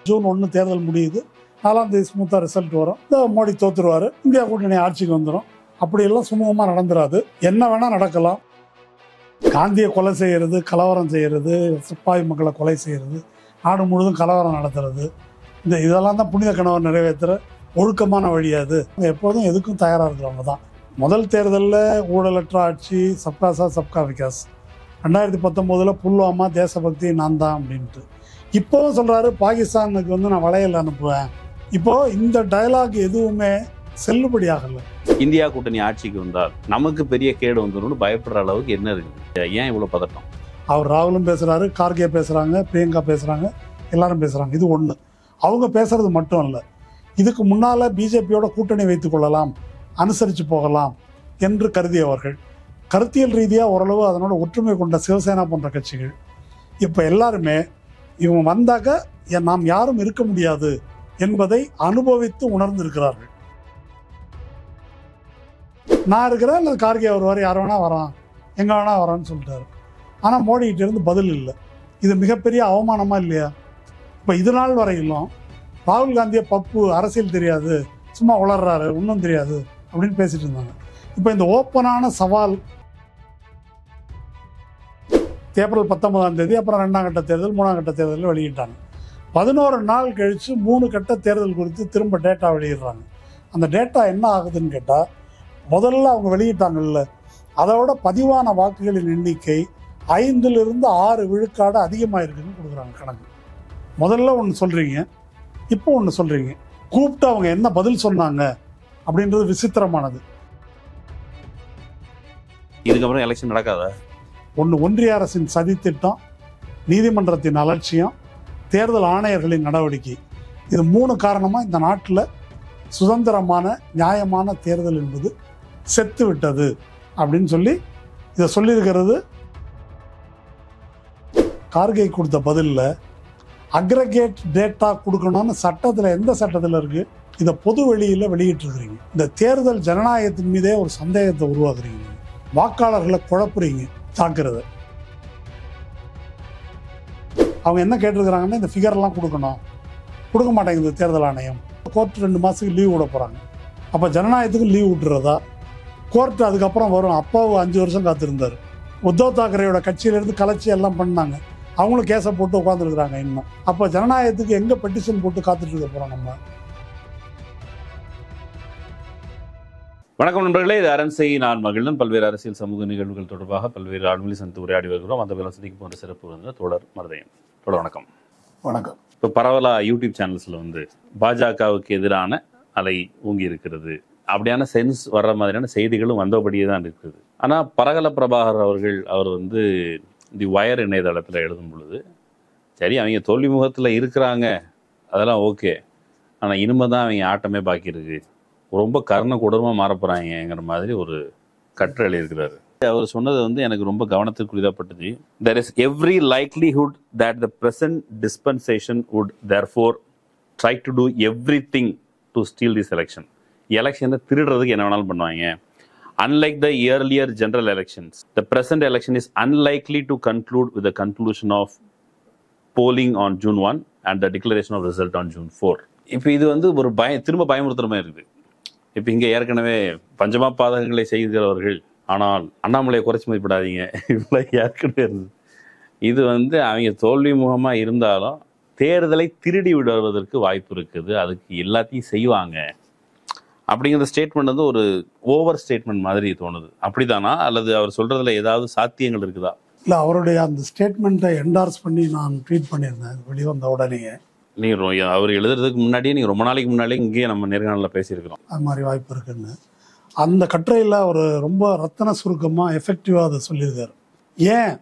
June 1 தேர்தல் முடியுது, 4ஆம் தேதி ஸ்மூத்தாக ரிசல்ட் வரும், இந்த மோடி தோத்துருவார், இந்தியா கூட்டணி ஆட்சிக்கு வந்துடும். அப்படியெல்லாம் சுமூகமாக நடந்துடாது. என்ன வேணால் நடக்கலாம். காந்தியை கொலை செய்கிறது, கலவரம் செய்கிறது, சிப்பாய் மக்களை கொலை செய்கிறது, நாடு முழுவதும் கலவரம் நடத்துறது, இதெல்லாம் தான் புனித கனவை நிறைவேற்றுற ஒழுக்கமான வழியாது. எப்போதும் எதுக்கும் தயாராக இருக்கிறவங்க தான். முதல் தேர்தலில் ஊழலற்ற ஆட்சி, சப்கா சாத் சப்கா விகாஸ். 2019 புல்வாமா தேசபக்தி நான் தான் அப்படின்ட்டு. இப்போவும் சொல்கிறாரு பாகிஸ்தானுக்கு நான் வளையல் அனுப்புவேன். இப்போது இந்த டயலாக் எதுவுமே செல்லுபடி ஆகலை. இந்தியா கூட்டணி ஆட்சிக்கு வந்தால் நமக்கு பெரிய கேடு வந்துடும் பயப்படுற அளவுக்கு என்ன இருக்குது? ஏன் இவ்வளோ பதட்டம்? அவர் ராகுலும் பேசுகிறாரு, கார்கே பேசுகிறாங்க, பிரியங்கா பேசுகிறாங்க, எல்லாரும் பேசுகிறாங்க. இது ஒன்று. அவங்க பேசுறது மட்டும் இல்லை, இதுக்கு முன்னால் பிஜேபியோட கூட்டணி வைத்துக் கொள்ளலாம், அனுசரித்து போகலாம் என்று கருதியவர்கள், கருத்தியல் ரீதியாக ஓரளவு அதனோட ஒற்றுமை கொண்ட சிவசேனா போன்ற கட்சிகள் இப்போ எல்லாருமே இவங்க வந்தாக்க நாம் யாரும் இருக்க முடியாது என்பதை அனுபவித்து உணர்ந்திருக்கிறார்கள். நான் இருக்கிறேன், இல்லை கார்கே வருவார், யார் வேணா வரான், எங்கே வேணா வரான்னு சொல்லிட்டாரு. ஆனால் மோடிக்கிட்ட இருந்து பதில் இல்லை. இது மிகப்பெரிய அவமானமா இல்லையா? இப்போ இது நாள் வரையிலும் ராகுல் காந்தியை பப்பு அரசியல் தெரியாது, சும்மா உளர்றாரு, ஒன்றும் தெரியாது அப்படின்னு பேசிட்டு இருந்தாங்க. இப்போ இந்த ஓப்பனான சவால் ஏப்ரல் 19ஆம் தேதி, அப்புறம் 2ஆம் கட்ட தேர்தல், 3ஆம் கட்ட தேர்தலில் வெளியிட்டாங்க. 11 நாள் கழித்து 3 கட்ட தேர்தல் குறித்து திரும்ப டேட்டா வெளியிடுறாங்க. அந்த டேட்டா என்ன ஆகுதுன்னு கேட்டால், முதல்ல அவங்க வெளியிட்டாங்கல்ல, அதோட பதிவான வாக்குகளின் எண்ணிக்கை 5லிருந்து 6 விழுக்காடு அதிகமாக இருக்குதுன்னு கொடுக்குறாங்க கணக்கு. முதல்ல ஒன்று சொல்கிறீங்க, இப்போ ஒன்று சொல்கிறீங்க. கூப்பிட்டு அவங்க என்ன பதில் சொன்னாங்க அப்படின்றது விசித்திரமானது. இதுக்கப்புறம் எலெக்ஷன் நடக்காத ஒன்று ஒன்றிய அரசின் சதித்திட்டம், நீதிமன்றத்தின் அலட்சியம், தேர்தல் ஆணையர்களின் நடவடிக்கை. இது 3 காரணமாக இந்த நாட்டில் சுதந்திரமான நியாயமான தேர்தல் என்பது செத்து விட்டது அப்படின்னு சொல்லி இதை சொல்லியிருக்கிறது. கார்கே கொடுத்த பதிலில் அக்ரகேட் டேட்டா கொடுக்கணும்னு சட்டத்தில், எந்த சட்டத்தில் இருக்குது? இதை பொது வெளியில் வெளியிட்டிருக்கிறீங்க. இந்த தேர்தல் ஜனநாயகத்தின் மீதே ஒரு சந்தேகத்தை உருவாக்குறீங்க, வாக்காளர்களை குழப்புறீங்க. ஜாக்கிரதை. அவங்க என்ன கேட்டிருக்கிறாங்கன்னா, இந்த ஃபிகர்லாம் கொடுக்கணும், கொடுக்க மாட்டேங்குது தேர்தல் ஆணையம். கோர்ட் 2 மாதத்துக்கு லீவ் விட போகிறாங்க. அப்போ ஜனநாயகத்துக்கு லீவ் விட்டுறதா? கோர்ட்டு அதுக்கப்புறம் வரும். அப்பாவு 5 வருஷம் காத்திருந்தார். உத்தவ் தாக்கரேயோட கட்சியிலேருந்து கலைச்சி எல்லாம் பண்ணாங்க, அவங்களும் கேஸை போட்டு உட்காந்துருக்குறாங்க இன்னும். அப்போ ஜனநாயகத்துக்கு எங்கே பெட்டிஷன் போட்டு காத்துட்டு இருக்க போகிறோம் நம்ம? வணக்கம் நண்பர்களே, இது அரண்சை நான் மகிழ்ந்தன். பல்வேறு அரசியல் சமூக நிகழ்வுகள் தொடர்பாக பல்வேறு ஆளுமொழி சந்தித்து உரையாடி வருகிறோம். அந்த விலசதிக்கு போன்ற சிறப்பு வந்து தோழர் மருதையன். தோழர் வணக்கம். வணக்கம். இப்போ பரவலாக யூடியூப் சேனல்ஸில் பாஜகவுக்கு எதிரான அலை ஊங்கி இருக்கிறது, அப்படியான சென்ஸ் வர்ற மாதிரியான செய்திகளும் வந்தபடியே தான் இருக்குது. ஆனால் பரகல பிரபாகர் அவர் தி வயர் இணையதளத்தில் எழுதும் பொழுது, சரி அவங்க தோல்வி முகத்தில் இருக்கிறாங்க, அதெல்லாம் ஓகே, ஆனால் இனிமே தான் அவங்க ஆட்டமே பாக்கி இருக்கு, ரொம்ப கருணை கொடூரமாக மாறப்போகிறாங்கிற மாதிரி ஒரு கட்டுரை எழுதியிருக்கிறாரு. அவர் சொன்னது எனக்கு ரொம்ப கவனத்துக்குரியதாகப்பட்டது. There is every likelihood that the present dispensation would therefore try to do everything to steal this election. எலெக்ஷனை திருடுறதுக்கு என்ன வேணாலும் பண்ணுவாங்க. Unlike the earlier general elections, the present election is unlikely to conclude with the conclusion of polling on June 1 and the declaration of result on June 4. இப்போ இது ஒரு திரும்ப பயமுறுத்துற மாதிரி இருக்குது. இப்போ இங்கே ஏற்கனவே பஞ்சமா பாதகங்களை செய்கிறவர்கள், ஆனால் அண்ணாமலையை குறைச்சி மதிப்பிடாதீங்க, இவ்வளோ ஏற்கனவே இருந்தது. இது அவங்க தோல்வி முகமாக இருந்தாலும் தேர்தலை திருடி விடுவதற்கு வாய்ப்பு இருக்குது, அதுக்கு எல்லாத்தையும் செய்வாங்க அப்படிங்கிற ஸ்டேட்மெண்ட் ஒரு ஓவர் ஸ்டேட்மெண்ட் மாதிரி தோணுது. அப்படிதானா, அல்லது அவர் சொல்றதுல ஏதாவது சாத்தியங்கள் இருக்குதா? இல்லை, அவருடைய அந்த ஸ்டேட்மெண்ட்டை என்டார்ஸ் பண்ணி நான் ட்வீட் பண்ணியிருந்தேன் வெளிவந்த உடனேயே. நீங்கள் அவர் எழுதுறதுக்கு முன்னாடியே, நீங்கள் ரொம்ப நாளைக்கு முன்னாடியே இங்கேயே நம்ம நேர்காணலில் பேசியிருக்கிறோம் அது மாதிரி வாய்ப்பு இருக்குன்னு. அந்த கட்டுரையில் அவர் ரொம்ப ரத்தன சுருக்கமாக எஃபெக்டிவாக அதை சொல்லியிருக்காரு. ஏன்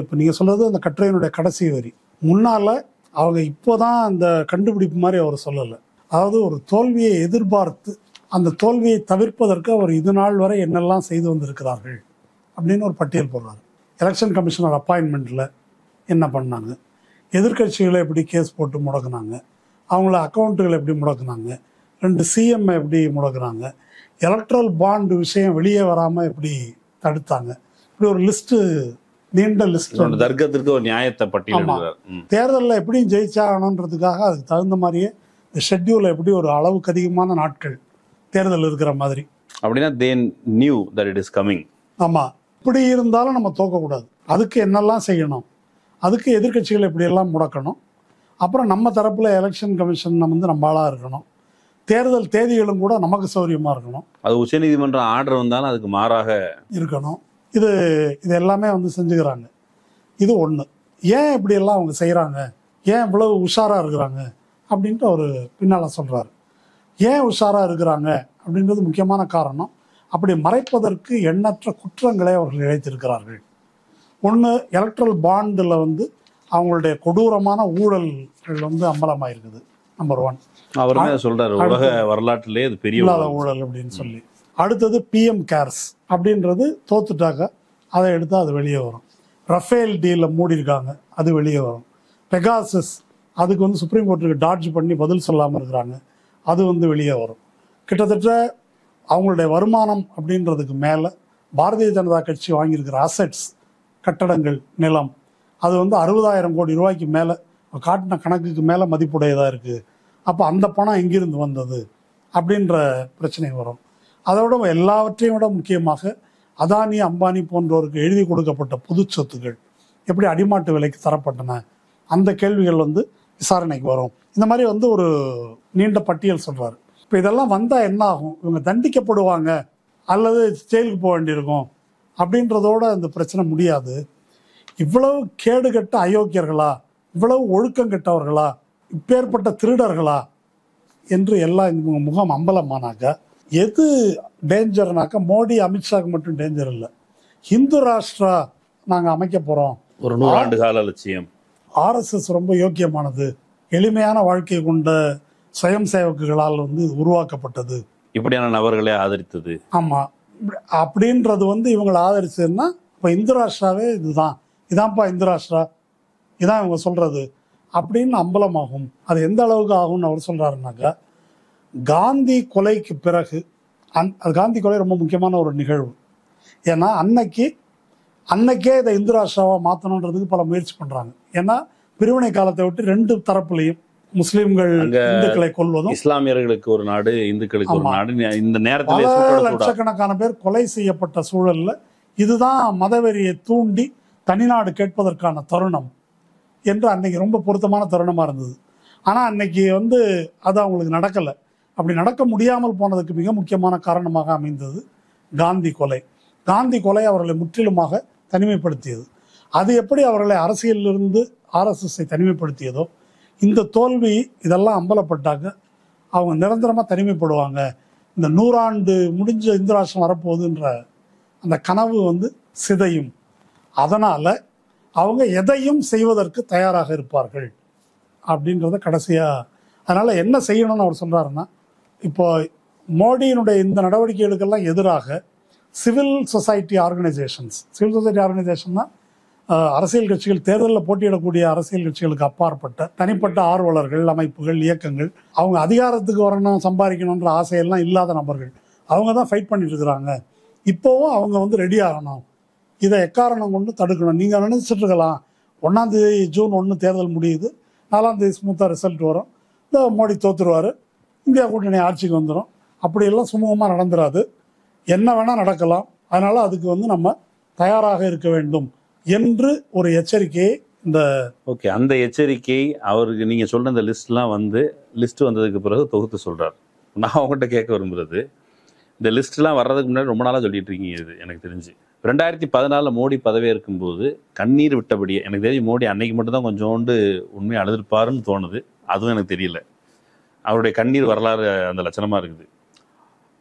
இப்போ நீங்கள் சொல்கிறது அந்த கட்டுரையினுடைய கடைசி வரி. முன்னால் அவங்க இப்போ தான் அந்த கண்டுபிடிப்பு மாதிரி அவர் சொல்லலை. அதாவது ஒரு தோல்வியை எதிர்பார்த்து அந்த தோல்வியை தவிர்ப்பதற்கு அவர் இது நாள் வரை என்னெல்லாம் செய்து வந்திருக்கிறார்கள் அப்படின்னு ஒரு பட்டியல் போடுறாரு. எலெக்ஷன் கமிஷனர் அப்பாயின்மெண்ட்டில் என்ன பண்ணாங்க, எதிர்கட்சிகளை எப்படி கேஸ் போட்டு முடக்குனாங்க, அவங்கள அக்கௌண்ட்டுகளை எப்படி முடக்குனாங்க, 2 சிஎம் எப்படி முடக்குனாங்க, எலக்ட்ரல் பாண்டு விஷயம் வெளியே வராமல் எப்படி தடுத்தாங்க, இப்படி ஒரு லிஸ்ட்டு நீண்ட லிஸ்ட். தர்க்கத்திற்கு ஒரு நியாயத்தை பட்டியலிடுகிறார். தேர்தலில் எப்படியும் ஜெயிச்சாகணுன்றதுக்காக அதுக்கு தகுந்த மாதிரியே இந்த ஷெட்யூல் எப்படி ஒரு அளவுக்கு அதிகமான நாட்கள் தேர்தல் இருக்கிற மாதிரி. அப்படின்னா they knew that it is coming. ஆமாம், இப்படி இருந்தாலும் நம்ம தோக்கக்கூடாது. அதுக்கு என்னெல்லாம் செய்யணும், அதுக்கு எதிர்க்கட்சிகள் எப்படியெல்லாம் முடக்கணும், அப்புறம் நம்ம தரப்பில் எலெக்ஷன் கமிஷன் நம்ம ஆளாக இருக்கணும், தேர்தல் தேதிகளும் கூட நமக்கு சௌரியமாக இருக்கணும், அது உச்சநீதிமன்றம் ஆர்டர் வந்தாலும் அதுக்கு மாறாக இருக்கணும். இது எல்லாமே செஞ்சுக்கிறாங்க. இது ஒன்று. ஏன் இப்படியெல்லாம் அவங்க செய்கிறாங்க, ஏன் இவ்வளவு உஷாராக இருக்கிறாங்க அப்படின்ட்டு அவர் பின்னால் சொல்கிறாரு. ஏன் உஷாராக இருக்கிறாங்க அப்படின்றது முக்கியமான காரணம். அப்படி மறைப்பதற்கு எண்ணற்ற குற்றங்களை அவர்கள் இழைத்திருக்கிறார்கள். ஒன்று, எலக்ட்ரல் பாண்டில் அவங்களுடைய கொடூரமான ஊழல்கள் அம்பலமாக இருக்குது. நம்பர் 1. அவருமே சொல்றாரு, உலக வரலாற்றிலே அது பெரிய ஊழல் அப்படின்னு சொல்லி. அடுத்தது PM கேர்ஸ் அப்படின்றது தோத்துட்டாக்க அதை எடுத்தால் அது வெளியே வரும். ரஃபேல் டீலில் மூடியிருக்காங்க, அது வெளியே வரும். பெகாசஸ் அதுக்கு சுப்ரீம் கோர்ட்டுக்கு டாட்ஜ் பண்ணி பதில் சொல்லாமல் இருக்கிறாங்க, அது வெளியே வரும். கிட்டத்தட்ட அவங்களுடைய வருமானம் அப்படின்றதுக்கு மேலே பாரதிய ஜனதா கட்சி வாங்கியிருக்கிற அசெட்ஸ், கட்டடங்கள், நிலம், அது 60,000 கோடி ரூபாய்க்கு மேலே காட்டின கணக்குக்கு மேலே மதிப்புடையதாக இருக்குது. அப்போ அந்த பணம் எங்கிருந்து வந்தது அப்படின்ற பிரச்சனை வரும். அதோட எல்லாவற்றையும் விட முக்கியமாக அதானி, அம்பானி போன்றோருக்கு எழுதி கொடுக்கப்பட்ட பொது சொத்துக்கள் எப்படி அடிமாட்டு விலைக்கு தரப்பட்டன, அந்த கேள்விகள் விசாரணைக்கு வரும். இந்த மாதிரி ஒரு நீண்ட பட்டியல் சொல்கிறாரு. இப்போ இதெல்லாம் வந்தால் என்ன ஆகும், இவங்க தண்டிக்கப்படுவாங்க அல்லது ஜெயிலுக்கு போக வேண்டியிருக்கும் அப்படின்றதோட இந்த பிரச்சனை முடியாது. இவ்வளவு கேடுகட்ட அயோக்கியர்களா, இவ்வளவு ஒழுக்கம் கெட்டவர்களா, இப்பேற்பட்ட திருடர்களா என்று எல்லாம் இந்த முகம் அம்பலமானாக்க எது டேஞ்சர்னாக்க மோடி, அமித்ஷாக்கு மட்டும் டேஞ்சர் இல்லை. ஹிந்து ராஷ்டிரா நாங்கள் அமைக்க போகிறோம், ஒரு 100 ஆண்டு கால லட்சியம். RSS ரொம்ப யோக்கியமானது, எளிமையான வாழ்க்கை கொண்ட சுயம் சேவக்குகளால் உருவாக்கப்பட்டது, இப்படியான நபர்களே ஆதரித்தது. ஆமாம், அப்படின்றது இவங்களை ஆதரிச்சதுன்னா இப்போ இந்து ராஷ்டிராவே இதான்ப்பா இந்து ராஷ்டிரா, இதான் இவங்க சொல்கிறது அப்படின்னு அம்பலமாகும். அது எந்த அளவுக்கு ஆகும்னு அவர் சொல்கிறாருனாக்கா, காந்தி கொலைக்கு பிறகு காந்தி கொலை ரொம்ப முக்கியமான ஒரு நிகழ்வு. ஏன்னா அன்னைக்கே இதை இந்து ராஷ்டிராவாக மாற்றணுன்றதுக்கு பல முயற்சி பண்ணுறாங்க. ஏன்னா பிரிவினை காலத்தை விட்டு 2 தரப்புலையும் முஸ்லிம்கள் இந்துக்களை கொல்வதும், இஸ்லாமியர்களுக்கு ஒரு நாடு, இந்துக்களுக்கு ஒரு நாடு, இந்த நேரத்தில் பல லட்சக்கணக்கான பேர் கொலை செய்யப்பட்ட சூழல்ல இதுதான் மதவெறியை தூண்டி தனிநாடு கேட்பதற்கான தருணம் என்று அன்னைக்கு ரொம்ப பொருத்தமான தருணமாக இருந்தது. ஆனால் அன்னைக்கு அது அவங்களுக்கு நடக்கலை. அப்படி நடக்க முடியாமல் போனதுக்கு மிக முக்கியமான காரணமாக அமைந்தது காந்தி கொலை. காந்தி கொலை அவர்களை முற்றிலுமாக தனிமைப்படுத்தியது. அது எப்படி அவர்களை அரசியலிலிருந்து RSSஐ தனிமைப்படுத்தியதோ, இந்த தோல்வி இதெல்லாம் அம்பலப்பட்டாங்க அவங்க நிரந்தரமாக தனிமைப்படுவாங்க. இந்த 100 ஆண்டு முடிஞ்ச இந்து ராஷ்டிரம் வரப்போகுதுன்ற அந்த கனவு சிதையும். அதனால் அவங்க எதையும் செய்வதற்கு தயாராக இருப்பார்கள் அப்படின்றத கடைசியாக. அதனால் என்ன செய்யணும்னு அவர் சொல்கிறாருன்னா, இப்போ மோடியினுடைய இந்த நடவடிக்கைகளுக்கெல்லாம் எதிராக சிவில் சொசைட்டி ஆர்கனைசேஷன்னா அரசியல் கட்சிகள், தேர்தலில் போட்டியிடக்கூடிய அரசியல் கட்சிகளுக்கு அப்பாற்பட்ட தனிப்பட்ட ஆர்வலர்கள், அமைப்புகள், இயக்கங்கள், அவங்க அதிகாரத்துக்கு வரணும், சம்பாதிக்கணுன்ற ஆசையெல்லாம் இல்லாத நபர்கள், அவங்க தான் ஃபைட் பண்ணிட்டு இருக்கிறாங்க. இப்போவும் அவங்க ரெடி ஆகணும், இதை எக்காரணம் கொண்டு தடுக்கணும். நீங்கள் நினைச்சிட்டு இருக்கலாம் 1ஆம் தேதி ஜூன் 1 தேர்தல் முடியுது, 4ஆம் தேதி ஸ்மூத்தாக ரிசல்ட் வரும், இந்த மோடி தோற்றுருவார், இந்தியா கூட்டணி ஆட்சிக்கு வந்துடும். அப்படியெல்லாம் சுமூகமாக நடந்துடாது, என்ன வேணால் நடக்கலாம். அதனால் அதுக்கு நம்ம தயாராக இருக்க வேண்டும் என்று ஒரு எச்சரிக்கையை அந்த எச்சரிக்கை அவருக்கு நீங்கள் சொல்கிற இந்த லிஸ்ட் வந்ததுக்கு பிறகு தொகுத்து சொல்கிறார். நான் அவங்ககிட்ட கேட்க விரும்புகிறது, இந்த லிஸ்ட்லாம் வர்றதுக்கு முன்னாடி ரொம்ப நாளாக சொல்லிட்டு இருக்கீங்க. இது எனக்கு தெரிஞ்சு 2014 மோடி பதவியேற்கும் போது கண்ணீர் விட்டபடியே, எனக்கு தெரிஞ்சு மோடி அன்னைக்கு மட்டும்தான் கொஞ்சோண்டு உண்மையை அழுதுருப்பாருன்னு தோணுது. அதுவும் எனக்கு தெரியல. அவருடைய கண்ணீர் வரலாறு அந்த லட்சணமாக இருக்குது.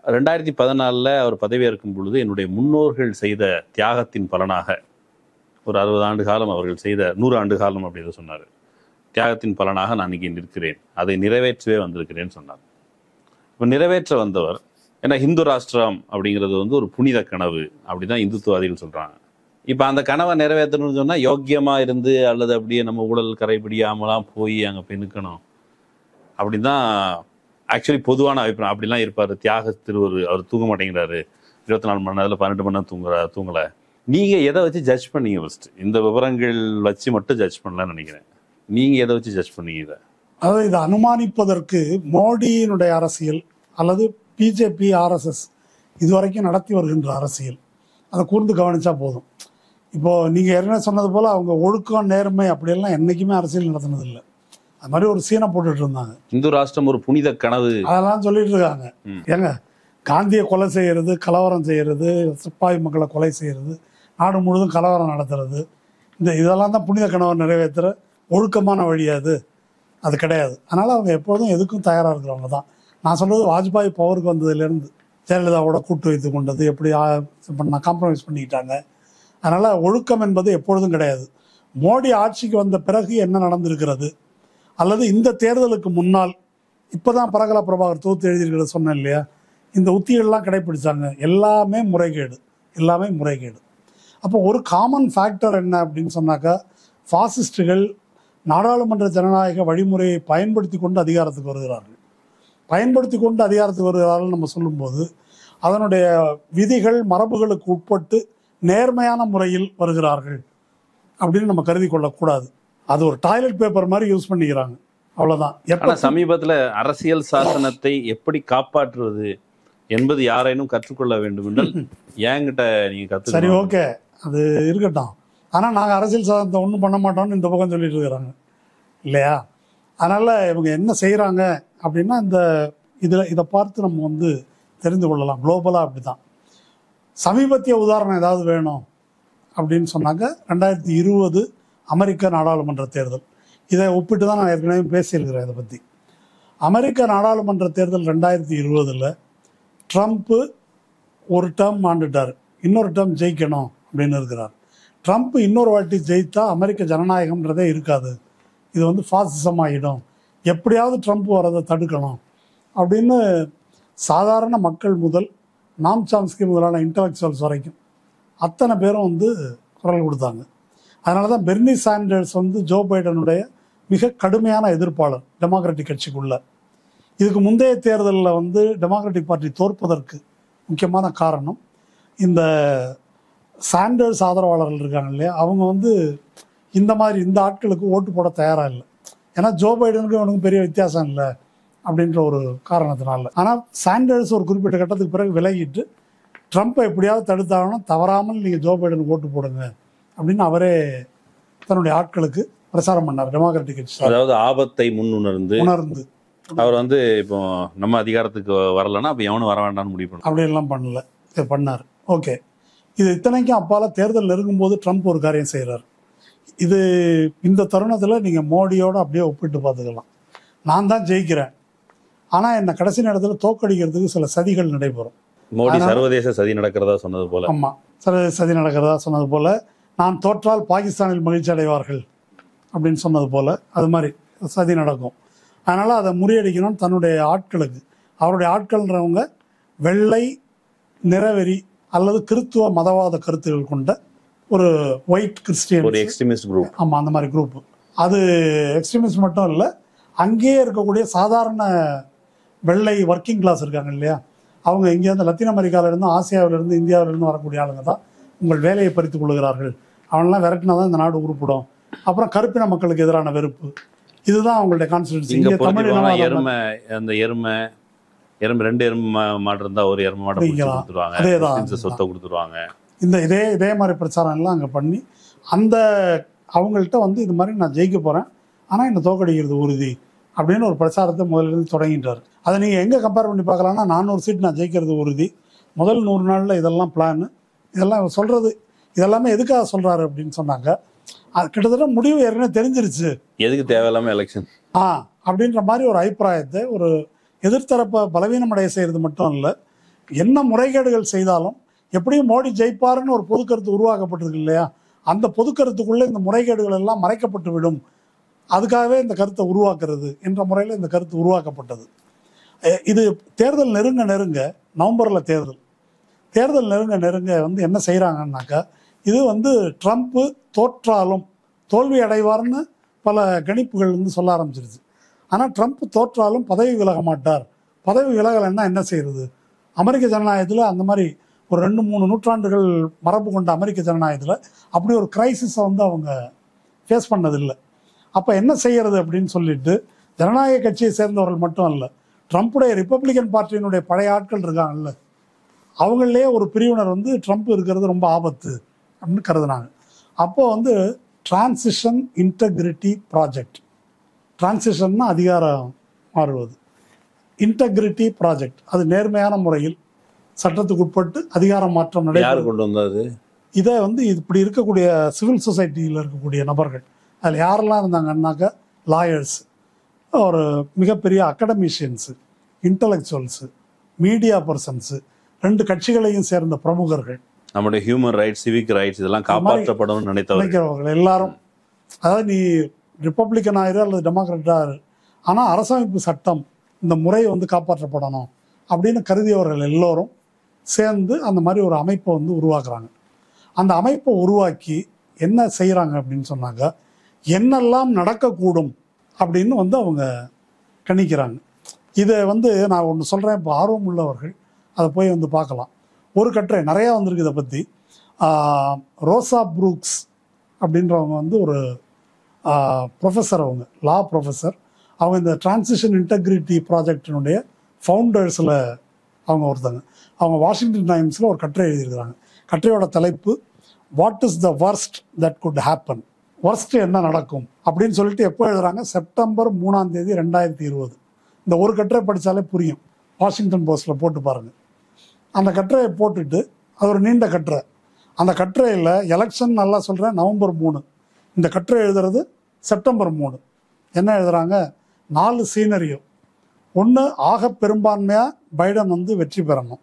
2014 அவர் பதவியேற்கும் பொழுது, என்னுடைய முன்னோர்கள் செய்த தியாகத்தின் பலனாக ஒரு 60 ஆண்டு காலம் அவர்கள் செய்த 100 ஆண்டு காலம் அப்படின்னு சொன்னார். தியாகத்தின் பலனாக நான் இங்கே நிற்கிறேன், அதை நிறைவேற்றவே வந்திருக்கிறேன்னு சொன்னார். இப்போ நிறைவேற்ற வந்தவர், ஏன்னா ஹிந்து ராஷ்டிரம் அப்படிங்கிறது ஒரு புனித கனவு அப்படிதான் இந்துத்துவாதிகள் சொல்கிறாங்க. இப்போ அந்த கனவை நிறைவேற்றணும்னு சொன்னால் யோக்கியமாக இருந்து அல்லது அப்படியே நம்ம ஊழல் கரைபிடியாமலாம் போய் அங்கே போய் நிற்கணும் அப்படின்னு தான் ஆக்சுவலி பொதுவான அபிப்பிராயம். அப்படிலாம் இருப்பார். தியாக திருவர் அவர் தூங்க மாட்டேங்கிறாரு, 24 மணி நேரத்தில் 12 மணி நேரம் தூங்கலை, நீங்க எதை வச்சு ஜட்ஜ் பண்ணீங்க ஃபர்ஸ்ட்? இந்த விவரங்கள் வச்சு மட்டும் ஜட்ஜ் பண்ணலாம்னு நினைக்கிறேன். நீங்க எதை வச்சு ஜட்ஜ் பண்ணீங்க இதை? அதாவது இதை அனுமானிப்பதற்கு மோடியினுடைய அரசியல் அல்லது பிஜேபி ஆர்எஸ்எஸ் இதுவரைக்கும் நடத்தி வருகின்ற அரசியல் அதை கூர்ந்து கவனிச்சா போதும். இப்போ நீங்க ஏற்கனவே சொன்னது போல அவங்க ஒழுக்கம் நேர்மை அப்படியெல்லாம் என்னைக்குமே அரசியல் நடத்தினது இல்லை. அது மாதிரி ஒரு சீனை போட்டுட்டு இருந்தாங்க. இந்து ராஷ்டிரம் ஒரு புனித கனவு அதெல்லாம் சொல்லிட்டு இருக்காங்க. ஏங்க, காந்தியை கொலை செய்யறது, கலவரம் செய்யறது, சிப்பாய் மக்களை கொலை செய்யறது, நாடு முழுவதும் கலவரம் நடத்துறது, இதெல்லாம் தான் புனித கனவை நிறைவேற்றுற ஒழுக்கமான வழியாது. அது கிடையாது. அதனால அவங்க எப்பொழுதும் எதுக்கும் தயாராக இருக்கிறவங்க தான். நான் சொல்றது வாஜ்பாய் பவருக்கு வந்ததுலேருந்து ஜெயலலிதாவோட கூட்டு வைத்து கொண்டது எப்படி காம்ப்ரமைஸ் பண்ணிக்கிட்டாங்க. அதனால ஒழுக்கம் என்பது எப்பொழுதும் கிடையாது. மோடி ஆட்சிக்கு வந்த பிறகு என்ன நடந்திருக்கிறது, அல்லது இந்த தேர்தலுக்கு முன்னால் இப்போதான் பரகல பிரபாகர் தொகுத்து எழுதியிருக்கிறத சொன்னேன் இல்லையா, இந்த உத்திகள்லாம் கடைப்பிடிச்சாங்க. எல்லாமே முறைகேடு, எல்லாமே முறைகேடு. அப்போ ஒரு காமன் ஃபேக்டர் என்ன அப்படின்னு சொன்னாக்கா, ஃபாசிஸ்டுகள் நாடாளுமன்ற ஜனநாயக வழிமுறையை பயன்படுத்தி கொண்டு அதிகாரத்துக்கு வருகிறார்கள். பயன்படுத்தி கொண்டு அதிகாரத்துக்கு வருகிறார்கள் நம்ம சொல்லும்போது அதனுடைய விதிகள் மரபுகளுக்கு உட்பட்டு நேர்மையான முறையில் வருகிறார்கள் அப்படின்னு நம்ம கருதி கொள்ளக்கூடாது. அது ஒரு டாய்லெட் பேப்பர் மாதிரி யூஸ் பண்ணிக்கிறாங்க, அவ்வளவுதான். சமீபத்துல அரசியல் சாசனத்தை எப்படி காப்பாற்றுவது என்பது யாரேனும் கற்றுக்கொள்ள வேண்டும் என்றால் என்கிட்ட நீங்க கத்து. சரி, ஓகே, அது இருக்கட்டும். ஆனா நாங்க அரசியல் சாதனத்தை ஒன்றும் பண்ண மாட்டோம்னு இந்த பக்கம் சொல்லிட்டு இருக்கிறாங்க இல்லையா? அதனால இவங்க என்ன செய்யறாங்க அப்படின்னா இதை பார்த்து நம்ம தெரிந்து கொள்ளலாம். குளோபலா அப்படிதான். சமீபத்திய உதாரணம் ஏதாவது வேணும் அப்படின்னு சொன்னாங்க 2020 அமெரிக்க நாடாளுமன்ற தேர்தல். இதை ஒப்பிட்டு தான் நான் ஏற்கனவே பேசியிருக்கிறேன். இதை பற்றி அமெரிக்க நாடாளுமன்ற தேர்தல் 2020 ட்ரம்ப்பு ஒரு டேர்ம் ஆண்டுட்டார், இன்னொரு டேர்ம் ஜெயிக்கணும் அப்படின்னு இருக்கிறார். ட்ரம்ப் இன்னொரு வாட்டி ஜெயித்தா அமெரிக்க ஜனநாயகம்ன்றதே இருக்காது, இது ஃபாசிசம் ஆகிடும், எப்படியாவது ட்ரம்ப் வரதை தடுக்கணும் அப்படின்னு சாதாரண மக்கள் முதல் நாம் சாம்ஸ்கி முதலான இன்டலெக்சுவல்ஸ் வரைக்கும் அத்தனை பேரும் குரல் கொடுத்தாங்க. அதனால தான் பெர்னி சாண்டர்ஸ் ஜோ பைடனுடைய மிக கடுமையான எதிர்ப்பாளர் டெமோக்ராட்டிக் கட்சிக்குள்ள. இதுக்கு முந்தைய தேர்தலில் டெமோக்ராட்டிக் பார்ட்டி தோற்பதற்கு முக்கியமான காரணம் இந்த சாண்டர்ஸ் ஆதரவாளர்கள் இருக்காங்க இல்லையா, அவங்க இந்த ஆட்களுக்கு ஓட்டு போட தயாராக இல்லை. ஏன்னா ஜோ பைடனுக்கு அவனுக்கு பெரிய வித்தியாசம் இல்லை அப்படின்ற ஒரு காரணத்தினால. ஆனால் சாண்டர்ஸ் ஒரு குறிப்பிட்ட கட்டத்துக்கு பிறகு விலகிட்டு ட்ரம்ப்பை எப்படியாவது தடுத்தாலும் தவறாமல் நீங்கள் ஜோ பைடனுக்கு ஓட்டு போடுங்க அப்படின்னு அவரே தன்னுடைய ஆட்களுக்கு பிரச்சாரம் பண்ணார். டெமோக்ராட்டிக் கட்சி அதாவது ஆபத்தை உணர்ந்து அவர் இப்போ நம்ம அதிகாரத்துக்கு வரலன்னா அப்போ எவனும் வர வேண்டாம்னு முடிவு பண்ண அப்படியெல்லாம் பண்ணார். ஓகே, இது இத்தனைக்கும் அப்பால தேர்தல் நெருங்கும் போது ட்ரம்ப் ஒரு காரியம் செய்கிறார். இந்த தருணத்தில் நீங்கள் மோடியோடு அப்படியே ஒப்பிட்டு பார்த்துக்கலாம். நான் தான் ஜெயிக்கிறேன், ஆனால் என்னை கடைசி நேரத்தில் தோக்கடிக்கிறதுக்கு சில சதிகள் நடைபெறும். மோடி சர்வதேச சதி நடக்கிறதா சொன்னது போல. ஆமாம், சர்வதேச சதி நடக்கிறதா சொன்னது போல. நான் தோற்றால் பாகிஸ்தானில் மகிழ்ச்சி அடைவார்கள் அப்படின்னு சொன்னது போல அது மாதிரி சதி நடக்கும். அதனால் அதை முறியடிக்கணும்னு தன்னுடைய ஆட்களுக்கு, அவருடைய ஆட்கள்ன்றவங்க வெள்ளை நிறவெறி அல்லது கிறித்துவ மதவாத கருத்துக்கள் கொண்ட ஒரு ஒயிட் கிறிஸ்டியன், ஒரு எக்ஸ்ட்ரீமிஸ்ட் குரூப். ஆமாம், அந்த மாதிரி குரூப். அது எக்ஸ்ட்ரீமிஸ்ட் மட்டும் இல்லை, அங்கேயே இருக்கக்கூடிய சாதாரண வெள்ளை ஒர்க்கிங் கிளாஸ் இருக்காங்க இல்லையா, அவங்க இங்கேருந்து லத்தீன் அமெரிக்காவிலேருந்து, ஆசியாவிலேருந்து, இந்தியாவிலேருந்து வரக்கூடிய ஆளுங்க தான் உங்கள் வேலையை பறித்துக் கொள்கிறார்கள். அவனெல்லாம் விரட்டினா தான் இந்த நாடு உருப்பிடும். அப்புறம் கருப்பின மக்களுக்கு எதிரான வெறுப்பு, இதுதான் அவங்களுடைய கான்ஸ்டிடியூன்சி. ரெண்டு எருமை மாடு இருந்தா ஒரு எருமை மாடு கொடுத்துருவாங்க, சொத்தை கொடுத்துருவாங்க. இதே மாதிரி பிரச்சாரம் எல்லாம் அங்கே பண்ணி அவங்கள்ட்ட இது மாதிரி நான் ஜெயிக்க போறேன், ஆனால் என்னை தோக்கடிக்கிறது உறுதி அப்படின்னு ஒரு பிரச்சாரத்தை முதலிருந்து தொடங்கிட்டார். அதை நீங்கள் எங்கே கம்பேர் பண்ணி பார்க்கலாம்னா 400 சீட் நான் ஜெயிக்கிறது உறுதி, முதல் 100 நாளில் இதெல்லாம் பிளான், இதெல்லாம் சொல்றது, இதெல்லாமே எதுக்காக சொல்றாரு அப்படின்னு சொன்னாங்க. அது கிட்டத்தட்ட முடிவு ஏற்கனவே தெரிஞ்சிருச்சு, எதுக்கு தேவையில்லாம எலெக்ஷன் அப்படின்ற மாதிரி ஒரு அபிப்பிராயத்தை ஒரு எதிர்த்தரப்பை பலவீனமடைய செய்யறது மட்டும் இல்லை, என்ன முறைகேடுகள் செய்தாலும் எப்படியும் மோடி ஜெயிப்பாருன்னு ஒரு பொது கருத்து உருவாக்கப்பட்டிருக்கு இல்லையா, அந்த பொது கருத்துக்குள்ளே இந்த முறைகேடுகள் எல்லாம் மறைக்கப்பட்டு விடும், அதுக்காகவே இந்த கருத்தை உருவாக்குறது என்ற முறையில் இந்த கருத்து உருவாக்கப்பட்டது. இது தேர்தல் நெருங்க நவம்பரில் தேர்தல் நெருங்க என்ன செய்கிறாங்கன்னாக்கா, இது ட்ரம்ப்பு தோற்றாலும் தோல்வி அடைவார்னு பல கணிப்புகள் சொல்ல ஆரம்பிச்சிருச்சு. ஆனால் ட்ரம்ப் தோற்றாலும் பதவி விலக மாட்டார். பதவி விலகலைன்னா என்ன செய்யறது? அமெரிக்க ஜனநாயகத்தில் அந்த மாதிரி ஒரு 2-3 நூற்றாண்டுகள் மரபு கொண்ட அமெரிக்க ஜனநாயகத்தில் அப்படி ஒரு கிரைசிஸை வந்து அவங்க ஃபேஸ் பண்ணதில்லை. அப்போ என்ன செய்யறது அப்படின்னு சொல்லிட்டு ஜனநாயக கட்சியை சேர்ந்தவர்கள் மட்டும் அல்ல, ட்ரம்ப்புடைய ரிப்பப்ளிகன் பார்ட்டியினுடைய பழைய ஆட்கள் இருக்காங்கல்ல, அவங்களே ஒரு பிரிவினர் வந்து ட்ரம்ப் இருக்கிறது ரொம்ப ஆபத்து அப்படின்னு கருதுனாங்க. அப்போது வந்து டிரான்சிஷன் இன்டெகிரிட்டி ப்ராஜெக்ட், டிரான்சிஷன்னா அதிகாரம் மாறுவது, இன்டெகிரிட்டி ப்ராஜெக்ட் அது நேர்மையான முறையில் சட்டத்துக்கு உட்பட்டு அதிகார மாற்றம் கொண்டு வந்தது. இதை வந்து இப்படி இருக்கக்கூடிய சிவில் சொசைட்டியில் இருக்கக்கூடிய நபர்கள், அதில் யாரெல்லாம் இருந்தாங்கன்னாக்கா லாயர்ஸ், ஒரு மிகப்பெரிய அகடமிஷியன்ஸு, இன்டலெக்சுவல்ஸு, மீடியா பர்சன்ஸு, 2 கட்சிகளையும் சேர்ந்த பிரமுகர்கள், நம்முடைய ஹியூமன் ரைட்ஸ், சிவிக் ரைட்ஸ் இதெல்லாம் காப்பாற்றப்படும் நினைக்கிறவர்கள் எல்லாரும், அதாவது நீ ரிப்பப்ளிக்கன் ஆயிரு அல்லது டெமோக்ராட் ஆயிரு, ஆனால் அரசமைப்பு சட்டம் இந்த முறை வந்து காப்பாற்றப்படணும் அப்படின்னு கருதியவர்கள் எல்லோரும் சேர்ந்து அந்த மாதிரி ஒரு அமைப்பை வந்து உருவாக்குறாங்க. அந்த அமைப்பை உருவாக்கி என்ன செய்கிறாங்க அப்படின்னு சொன்னாங்க, என்னெல்லாம் நடக்கக்கூடும் அப்படின்னு வந்து அவங்க கணிக்கிறாங்க. இதை வந்து நான் ஒன்று சொல்கிறேன், இப்போ ஆர்வம் உள்ளவர்கள் அதை போய் வந்து பார்க்கலாம். ஒரு கட்டுரை நிறையா வந்திருக்கு இதை பற்றி. ரோசா ப்ரூக்ஸ் அப்படின்றவங்க வந்து ஒரு ப்ரொஃபஸர், அவங்க லா ப்ரொஃபஸர். அவங்க இந்த டிரான்சிஷன் இன்டெகிரிட்டி ப்ராஜெக்டினுடைய ஃபவுண்டர்ஸில் அவங்க ஒருத்தங்க. அவங்க வாஷிங்டன் டைம்ஸில் ஒரு கட்டுரை எழுதியிருக்கிறாங்க. கட்டுரையோட தலைப்பு what is the worst that good happen, worst என்ன நடக்கும் அப்படின்னு சொல்லிட்டு எப்போ எழுதுறாங்க, செப்டம்பர் 3ஆம் தேதி 2020. இந்த ஒரு கட்டுரை படித்தாலே புரியும், வாஷிங்டன் போஸ்ட்டில் போட்டு பாருங்கள். அந்த கட்டுரையை போட்டுட்டு, அது ஒரு நீண்ட கட்டுரை. அந்த கட்டுரையில் எலெக்ஷன் நல்லா சொல்கிறேன் நவம்பர் 3, இந்த கட்டுரை எழுதுறது செப்டம்பர் 3. என்ன எழுதுகிறாங்க, 4 சீனரியோ. ஒன்று, ஆக பெரும்பான்மையாக பைடன் வந்து வெற்றி பெறணும்.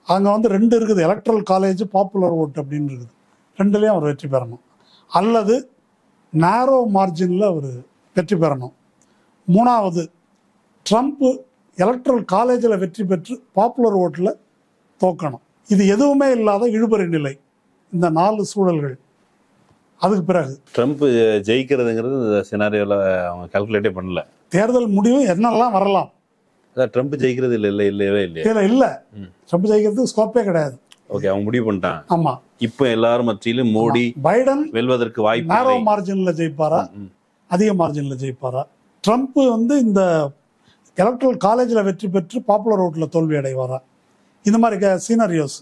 அங்கே வந்து 2 இருக்குது, எலக்ட்ரல் காலேஜ், பாப்புலர் ஓட் அப்படின்னு இருக்குது, 2லேயும் அவர் வெற்றி பெறணும். அல்லது நேரோ மார்ஜினில் அவர் வெற்றி பெறணும். 3வது, ட்ரம்ப்பு எலக்ட்ரல் காலேஜில் வெற்றி பெற்று பாப்புலர் ஓட்டில் தோக்கணும். இது எதுவுமே இல்லாத இழுபறி நிலை, இந்த 4 சூழல்கள். அதுக்கு பிறகு ட்ரம்ப் ஜெயிக்கிறதுங்கிறது இந்த சினாரியோவில் அவங்க கால்குலேட்டே பண்ணல. தேர்தல் முடிவு என்னெல்லாம் வரலாம், ட்ரம்ப் ஜெயிக்கிறது இல்லவே இல்லை, ட்ரம்ப் ஜெயிக்கிறதுக்கு ஸ்கோப்பே கிடையாது. ஓகே, அவங்க முடிவு பண்ணிட்டான். ஆமா, இப்போ எல்லாரும் மத்தியிலும் மோடி பைடன் வெல்வதற்கு வாய்ப்பு, நேரோ மார்ஜினில் ஜெயிப்பாரா, அதிக மார்ஜினில் ஜெயிப்பாரா? ட்ரம்ப் வந்து இந்த எலக்ட்ரல் காலேஜில் வெற்றி பெற்று பாப்புலர் ஓட்டில் தோல்வி அடைவாரா? இந்த மாதிரி சீனரியோஸ்.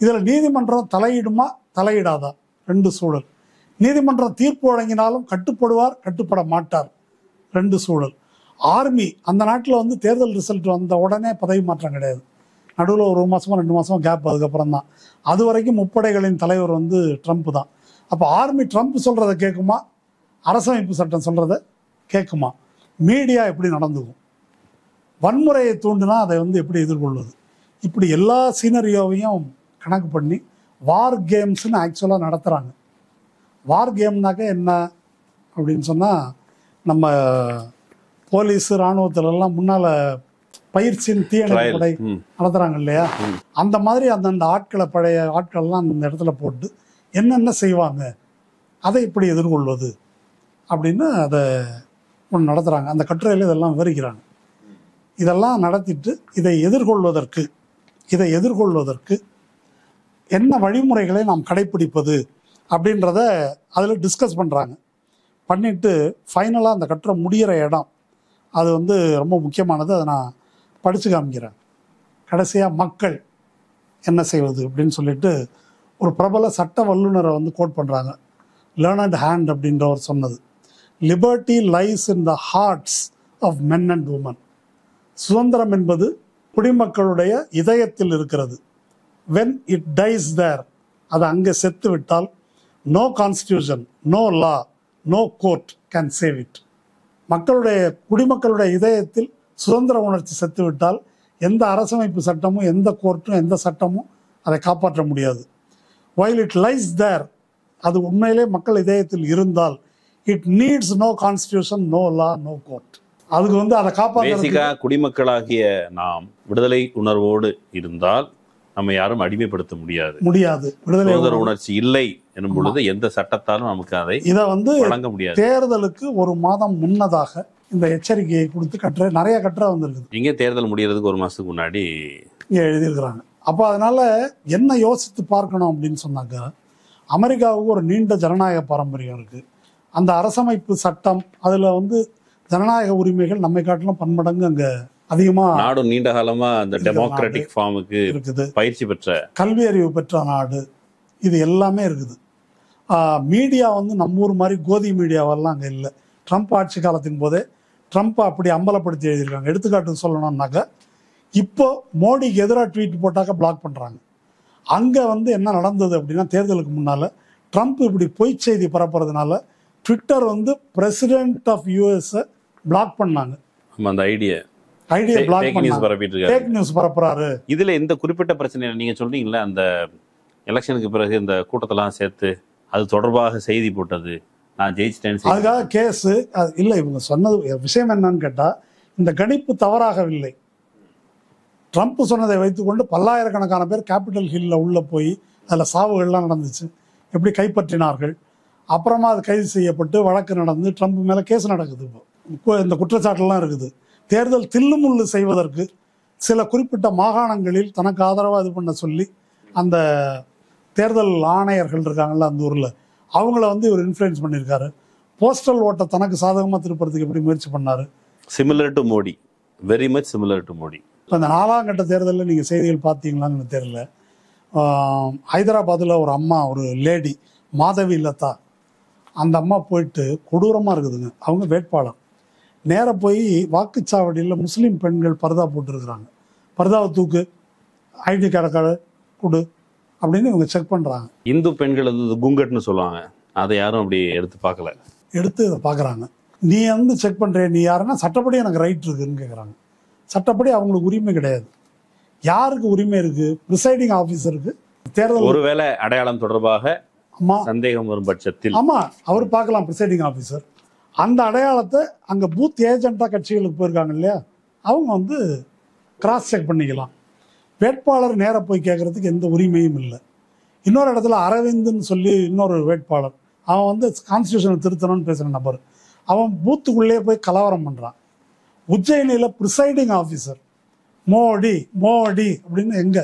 இதில் நீதிமன்றம் தலையிடுமா தலையிடாதா? 2 சூழல். நீதிமன்றம் தீர்ப்பு வழங்கினாலும் கட்டுப்படுவார் கட்டுப்பட மாட்டார், 2 சூழல். ஆர்மி, அந்த நாட்டில் வந்து தேர்தல் ரிசல்ட் வந்த உடனே பதவி மாற்றம் கிடையாது, நடுவில் ஒரு 1 மாதமோ 2 மாதமோ கேப், அதுக்கப்புறம் தான். அது வரைக்கும் முப்படைகளின் தலைவர் வந்து ட்ரம்ப் தான். அப்போ ஆர்மி ட்ரம்ப் சொல்கிறத கேட்குமா, அரசமைப்பு சட்டம் சொல்கிறத கேட்குமா? மீடியா எப்படி நடந்துக்கும், வன்முறையை தூண்டினா அதை வந்து எப்படி எதிர்கொள்வது? இப்படி எல்லா சீனரியோவையும் கணக்கு பண்ணி வார் கேம்ஸ்ன்னு ஆக்சுவலாக நடத்துகிறாங்க. வார் கேம்னாக்க என்ன அப்படின்னு சொன்னால், நம்ம போலீஸு இராணுவத்திலெல்லாம் முன்னால் பயிற்சியின் தீயணைப்பு படை நடத்துகிறாங்க இல்லையா, அந்த மாதிரி அந்தந்த ஆட்களை, பழைய ஆட்கள்லாம் அந்த இடத்துல போட்டு என்னென்ன செய்வாங்க, அதை எப்படி எதிர்கொள்வது அப்படின்னு அதை ஒன்று நடத்துகிறாங்க. அந்த கட்டுரையில் இதெல்லாம் விவரிக்கிறாங்க. இதெல்லாம் நடத்திட்டு இதை எதிர்கொள்வதற்கு என்ன வழிமுறைகளை நாம் கடைப்பிடிப்பது அப்படின்றத அதில் டிஸ்கஸ் பண்ணுறாங்க. பண்ணிவிட்டு ஃபைனலாக அந்த கட்டுரை முடிகிற இடம் அது வந்து ரொம்ப முக்கியமானது, அதை நான் படித்து காமிக்கிறேன். கடைசியாக மக்கள் என்ன செய்வது அப்படின்னு சொல்லிட்டு ஒரு பிரபல சட்ட வல்லுநரை வந்து கோட் பண்ணுறாங்க. லேர்னட் ஹேண்ட் அப்படின்றவர் சொன்னது, liberty lies in the hearts of men and women. சுதந்திரம் என்பது குடிமக்களுடைய இதயத்தில் இருக்கிறது. வென் இட் டைஸ் தேர், அது அங்கே செத்து விட்டால் no constitution, no law, no court can save it. குடிமக்களுடைய இதயத்தில் சுதந்திர உணர்ச்சி செத்துவிட்டால் எந்த அரசமைப்பு சட்டமும், எந்த கோர்ட்டும், எந்த சட்டமும் அதை காப்பாற்ற முடியாது. வைல் இட் லைஸ் தேர், அது உண்மையிலே மக்கள் இதயத்தில் இருந்தால், it needs no constitution, no law, no court. அதுக்கு வந்து அதை காப்பாற்ற குடிமக்களாகிய நாம் விடுதலை உணர்வோடு இருந்தால் நம்ம யாரும் அடிமைப்படுத்த முடியாது. விடுதலை உணர்ச்சி இல்லை எனும் பொழுது எந்த சட்டத்தாலும் நமக்கு இதை வந்து வழங்க முடியாது. தேர்தலுக்கு 1 மாதம் முன்னதாக இந்த எச்சரிக்கையை கொடுத்து நிறைய கட்டுரை வந்திருக்குது. இங்கே தேர்தல் முடியறதுக்கு 1 மாசத்துக்கு முன்னாடி இங்கே எழுதியிருக்கிறாங்க. அப்போ அதனால என்ன யோசித்து பார்க்கணும் அப்படின்னு சொன்னாக்கா, அமெரிக்காவுக்கு ஒரு நீண்ட ஜனநாயக பாரம்பரியம் இருக்குது. அந்த அரசமைப்பு சட்டம் அதில் வந்து ஜனநாயக உரிமைகள் நம்மை காட்டிலும் பன்மடங்கு அங்கே அதிகமாக, நாடும் நீண்ட காலமா அந்த டெமோக்ராட்டிக் ஃபார்முக்கு இருக்குது, பயிற்சி பெற்ற, கல்வி அறிவு பெற்ற நாடு, இது எல்லாமே இருக்குது. மீடியா வந்து நம்ம ஊர் மாதிரி கோதி மீடியாவெல்லாம் அங்கே இல்லை. ட்ரம்ப் ஆட்சி காலத்தின் போதே ட்ரம்ப்பை அப்படி அம்பலப்படுத்தி எழுதியிருக்காங்க. எடுத்துக்காட்டு சொல்லணும்னாக்கா, இப்போ மோடிக்கு எதிராக ட்வீட் போட்டாக்க பிளாக் பண்ணுறாங்க. அங்கே வந்து என்ன நடந்தது அப்படின்னா, தேர்தலுக்கு முன்னால் ட்ரம்ப் இப்படி பொய் செய்தி பரப்புறதுனால ட்விட்டர் வந்து பிரசிடென்ட் ஆஃப் யூஎஸ்ஸை பிளாக் பண்ணாங்க. அந்த ஐடியா பிளாக் பண்ணாங்க, ஃபேக் நியூஸ் பரப்புறாரு. இதுல இந்த குறிப்பிட்ட பிரச்சனை நீங்க சொல்றீங்களா, அந்த எலெக்ஷனுக்கு பிறகு இந்த கூட்டத்தெல்லாம் சேர்த்து அது தொடர்பாக செய்தி போட்டது, நான் ஜெயிச்சிட்டேன், அதுக்காக கேஸு இல்லை. இவங்க சொன்னது விஷயம் என்னன்னு கேட்டால், இந்த கணிப்பு தவறாகவில்லை. ட்ரம்ப் சொன்னதை வைத்துக்கொண்டு பல்லாயிரக்கணக்கான பேர் கேபிட்டல் ஹில்லில் உள்ளே போய் அதில் சாவுகள்லாம் நடந்துச்சு, எப்படி கைப்பற்றினார்கள், அப்புறமா அது கைது செய்யப்பட்டு வழக்கு நடந்து ட்ரம்ப் மேலே கேஸ் நடக்குது. இப்போ இந்த குற்றச்சாட்டுலாம் இருக்குது. தேர்தல் தில்லுமுள்ளு செய்வதற்கு சில குறிப்பிட்ட மாகாணங்களில் தனக்கு ஆதரவாக இது பண்ண சொல்லி அந்த தேர்தல் ஆணையர்கள் இருக்காங்கல்ல அந்த ஊரில், அவங்கள வந்து இவர் இன்ஃப்ளூயன்ஸ் பண்ணியிருக்காரு. போஸ்டல் ஓட்டை தனக்கு சாதகமாக திருப்புறதுக்கு எப்படி முயற்சி பண்ணார். Similar to Modi, very much similar to Modi. இப்போ இந்த 4ஆம் கட்ட தேர்தலில் நீங்கள் செய்திகள் பார்த்தீங்களான்னு தெரியல. ஹைதராபாத்தில் ஒரு அம்மா, ஒரு லேடி மாதவி லதா, அந்த அம்மா போயிட்டு கொடூரமாக இருக்குதுங்க. அவங்க வேட்பாளர் நேராக போய் வாக்குச்சாவடியில் முஸ்லீம் பெண்கள் பர்தா போட்டுருக்குறாங்க. பர்தாவை தூக்கு, ஐடி கார்டு கொடு அப்படின்னு இவங்க செக் பண்ணுறாங்க. இந்து பெண்கள் வந்து குங்கட்னு சொல்லுவாங்க, அதை யாரும் அப்படி எடுத்து பார்க்கல. எடுத்து இதை பார்க்குறாங்க. நீ வந்து செக் பண்ணுறிய, நீ யாருன்னா சட்டப்படி எனக்கு ரைட் இருக்குதுன்னு கேட்குறாங்க. சட்டப்படி அவங்களுக்கு உரிமை கிடையாது. யாருக்கு உரிமை இருக்குது? ப்ரிசைடிங் ஆஃபீஸருக்கு. தேர்தல் ஒருவேளை அடையாளம் தொடர்பாக சந்தேகம் வரும் பட்சத்தில், ஆமாம், அவர் பார்க்கலாம் ப்ரிசைடிங் ஆஃபீஸர். அந்த அடையாளத்தை அங்கே பூத் ஏஜென்ட்டாக கட்சிகளுக்கு போயிருக்காங்க இல்லையா, அவங்க வந்து கிராஸ் செக் பண்ணிக்கலாம். வேட்பாளர் நேராக போய் கேட்குறதுக்கு எந்த உரிமையும் இல்லை. இன்னொரு இடத்துல அரவிந்த்னு சொல்லி இன்னொரு வேட்பாளர், அவன் வந்து கான்ஸ்டியூஷனை திருத்தணும்னு பேசுகிற நபர், அவன் பூத்துக்குள்ளே போய் கலவரம் பண்ணுறான். உஜ்ஜயினியில் ப்ரிசைடிங் ஆஃபீஸர் மோடி மோடி அப்படின்னு எங்கே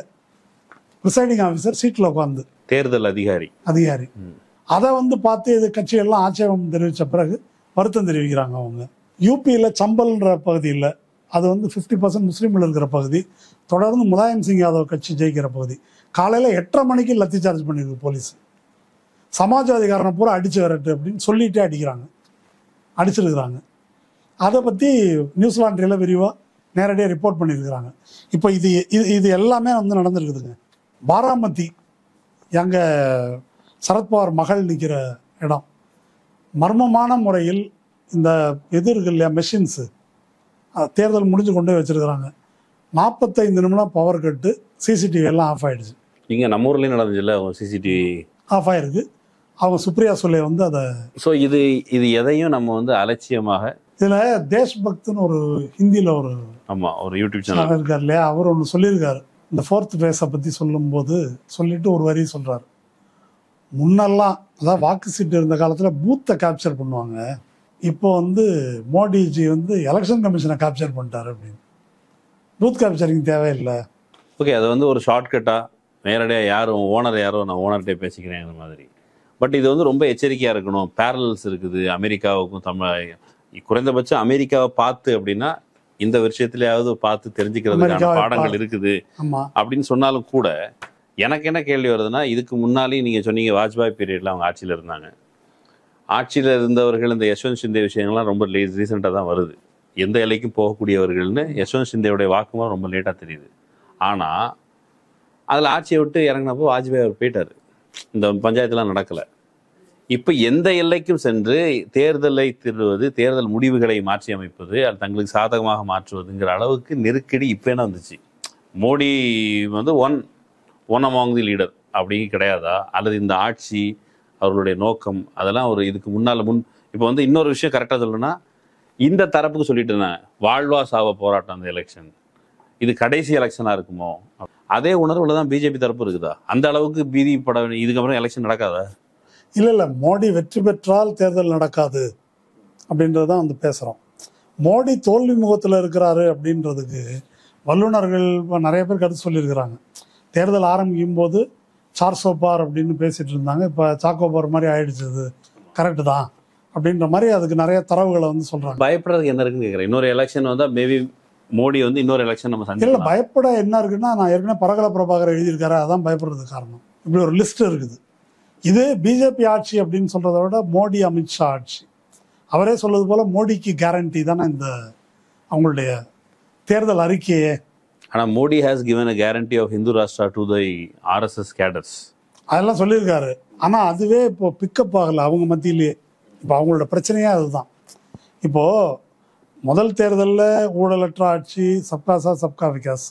ப்ரிசைடிங் ஆஃபீஸர் சீட்டில் உட்காந்து தேர்தல் அதிகாரி அதை வந்து பார்த்து இது கட்சிகள்லாம் ஆட்சேபம் தெரிவித்த பிறகு வருத்தம் தெரிவிக்கிறாங்க. அவங்க யூபியில் சம்பல்ன்ற பகுதியில், அது வந்து 50% முஸ்லீம்கள் இருக்கிற பகுதி, தொடர்ந்து முலாயம் சிங் யாதவ் கட்சி ஜெயிக்கிற பகுதி, காலையில் 8:30 மணிக்கு லத்தி சார்ஜ் பண்ணியிருக்கு போலீஸ். சமாஜ்வாதிகாரனை பூரா அடிச்சு வரட்டு அப்படின்னு சொல்லிகிட்டே அடிச்சிருக்கிறாங்க. அதை பற்றி நியூஸ் லாண்ட்ரியில் விரிவாக நேரடியாக ரிப்போர்ட் பண்ணியிருக்கிறாங்க. இப்போ இது எல்லாமே வந்து நடந்துருக்குதுங்க. பாராமதி, எங்கே சரத்பவார் மகள் நிற்கிற இடம், மர்மமான முறையில் இந்த இது இருக்கு இல்லையா, மெஷின்ஸு, தேர்தல் முடிஞ்சு கொண்டு போய் வச்சுருக்கிறாங்க. 45 நிமிடம் பவர் கட்டு, சிசிடிவி எல்லாம் ஆஃப் ஆகிடுச்சு. இங்கே நம்ம ஊர்லேயும் நடந்துச்சுல்ல, சிசிடிவி ஆஃப் ஆகிருக்கு. அவங்க சுப்ரியா சுலே வந்து அதை, ஸோ இது எதையும் நம்ம வந்து அலட்சியமாக, இதில் தேஷ்பக்துன்னு ஒரு ஹிந்தியில் ஒரு ஒரு யூடியூப் சேனல் இருக்கார் இல்லையா, அவர் ஒன்று சொல்லியிருக்காரு. இந்த 4th ஃபேஸை பற்றி சொல்லும்போது சொல்லிட்டு ஒரு வரி சொல்கிறார். முன்னெல்லாம், அதாவது வாக்கு சீட்டு இருந்த காலத்தில் பூத்தை கேப்சர் பண்ணுவாங்க, இப்போ வந்து மோடிஜி வந்து எலெக்ஷன் கமிஷனை கேப்சர் பண்ணிட்டாரு அப்படின்னு. பூத் கேப்சரிங் தேவையில்லை. ஓகே, அது வந்து ஒரு ஷார்ட்கட்டாக நேரடியாக யாரும் ஓனர் யாரோ நான் ஓனர்கிட்டே பேசிக்கிறேன் அந்த மாதிரி. பட் இது வந்து ரொம்ப எச்சரிக்கையாக இருக்கணும். பேரல்ஸ் இருக்குது அமெரிக்காவுக்கும் குறைந்தபட்சம் அமெரிக்காவை பார்த்து அப்படின்னா இந்த விஷயத்துலயாவது பார்த்து தெரிஞ்சுக்கிறதுக்கான பாடங்கள் இருக்குது அப்படின்னு சொன்னாலும் கூட, எனக்கு என்ன கேள்வி வருதுன்னா, இதுக்கு முன்னாலேயும் நீங்கள் சொன்னீங்க வாஜ்பாய் பீரியடில் அவங்க ஆட்சியில் இருந்தாங்க. ஆட்சியில் இருந்தவர்கள் இந்த யஷ்வந்த் ஷிந்தே விஷயங்கள்லாம் ரொம்ப ரீசெண்டாக தான் வருது. எந்த எல்லைக்கும் போகக்கூடியவர்கள்னு யஷ்வந்த் ஷிந்தேவுடைய வாக்குமூலம் ரொம்ப லேட்டாக தெரியுது. ஆனால் அதில் ஆட்சியை விட்டு இறங்கினப்போ வாஜ்பாய் அவர் போயிட்டார். இந்த பஞ்சாயத்துலாம் நடக்கலை. இப்போ எந்த எல்லைக்கும் சென்று தேர்தலை திருடுவது, தேர்தல் முடிவுகளை மாற்றி அமைப்பது, அது தங்களுக்கு சாதகமாக மாற்றுவதுங்கிற அளவுக்கு நெருக்கடி இப்போ என்ன வந்துச்சு? மோடி வந்து ஒன் அமாங் தி லீடர் அப்படி கிடையாதா? அல்லது இந்த ஆட்சி, அவர்களுடைய நோக்கம், அதெல்லாம் ஒரு இதுக்கு இப்போ வந்து இன்னொரு விஷயம் கரெக்டாக சொல்லணும்னா, இந்த தரப்புக்கு சொல்லிட்டு இருந்தேன், வாழ்வா சாவ போராட்டம் அந்த எலெக்ஷன், இது கடைசி எலெக்ஷனாக இருக்குமோ? அதே உணர்வுல தான் பிஜேபி தரப்பு இருக்குதா? அந்த அளவுக்கு பீதி பட இதுக்கப்புறம் எலெக்ஷன் நடக்காதா? இல்லை, மோடி வெற்றி பெற்றால் தேர்தல் நடக்காது அப்படின்றது தான் வந்து பேசுகிறோம். மோடி தோல்வி முகத்தில் இருக்கிறாரு அப்படின்றதுக்கு வல்லுநர்கள் நிறைய பேர் கருத்து சொல்லியிருக்கிறாங்க. தேர்தல் ஆரம்பிக்கும் போது சார்சோபார் அப்படின்னு பேசிட்டு இருந்தாங்க. இப்போ சாக்கோபார் மாதிரி ஆயிடுச்சு. அது கரெக்டு தான் அப்படின்ற மாதிரி அதுக்கு நிறைய தரவுகளை வந்து சொல்றாங்க. பயப்படுறதுக்கு என்ன இருக்குன்னு கேட்குறேன். இன்னொரு எலெக்ஷன் வந்தா மேபி மோடி வந்து இன்னொரு எலெக்ஷன் நம்ம இல்லை, சந்திக்கலாம். பயப்பட என்ன இருக்குன்னா, நான் ஏற்கனவே பரகல பிரபாகர் எழுதியிருக்காரு, அதான் பயப்படுறதுக்கு காரணம். இப்படி ஒரு லிஸ்ட் இருக்குது. இது பிஜேபி ஆட்சி அப்படின்னு சொல்றதை விட மோடி அமித்ஷா ஆட்சி. அவரே சொல்வது போல மோடிக்கு கேரண்டி தானே இந்த அவங்களுடைய தேர்தல் அறிக்கையே. ஆனா Modi has given a guarantee of Hindu Rashtra to the RSS cadres. அதெல்லாம் சொல்லியிருக்காரு. ஆனால் அதுவே இப்போ பிக்கப் ஆகலை அவங்க மத்தியிலேயே. இப்போ அவங்களோட பிரச்சனையே அதுதான். இப்போ முதல் தேர்தலில் ஊழலற்ற ஆட்சி, சப்கா சாத் சப்கா விகாஸ்,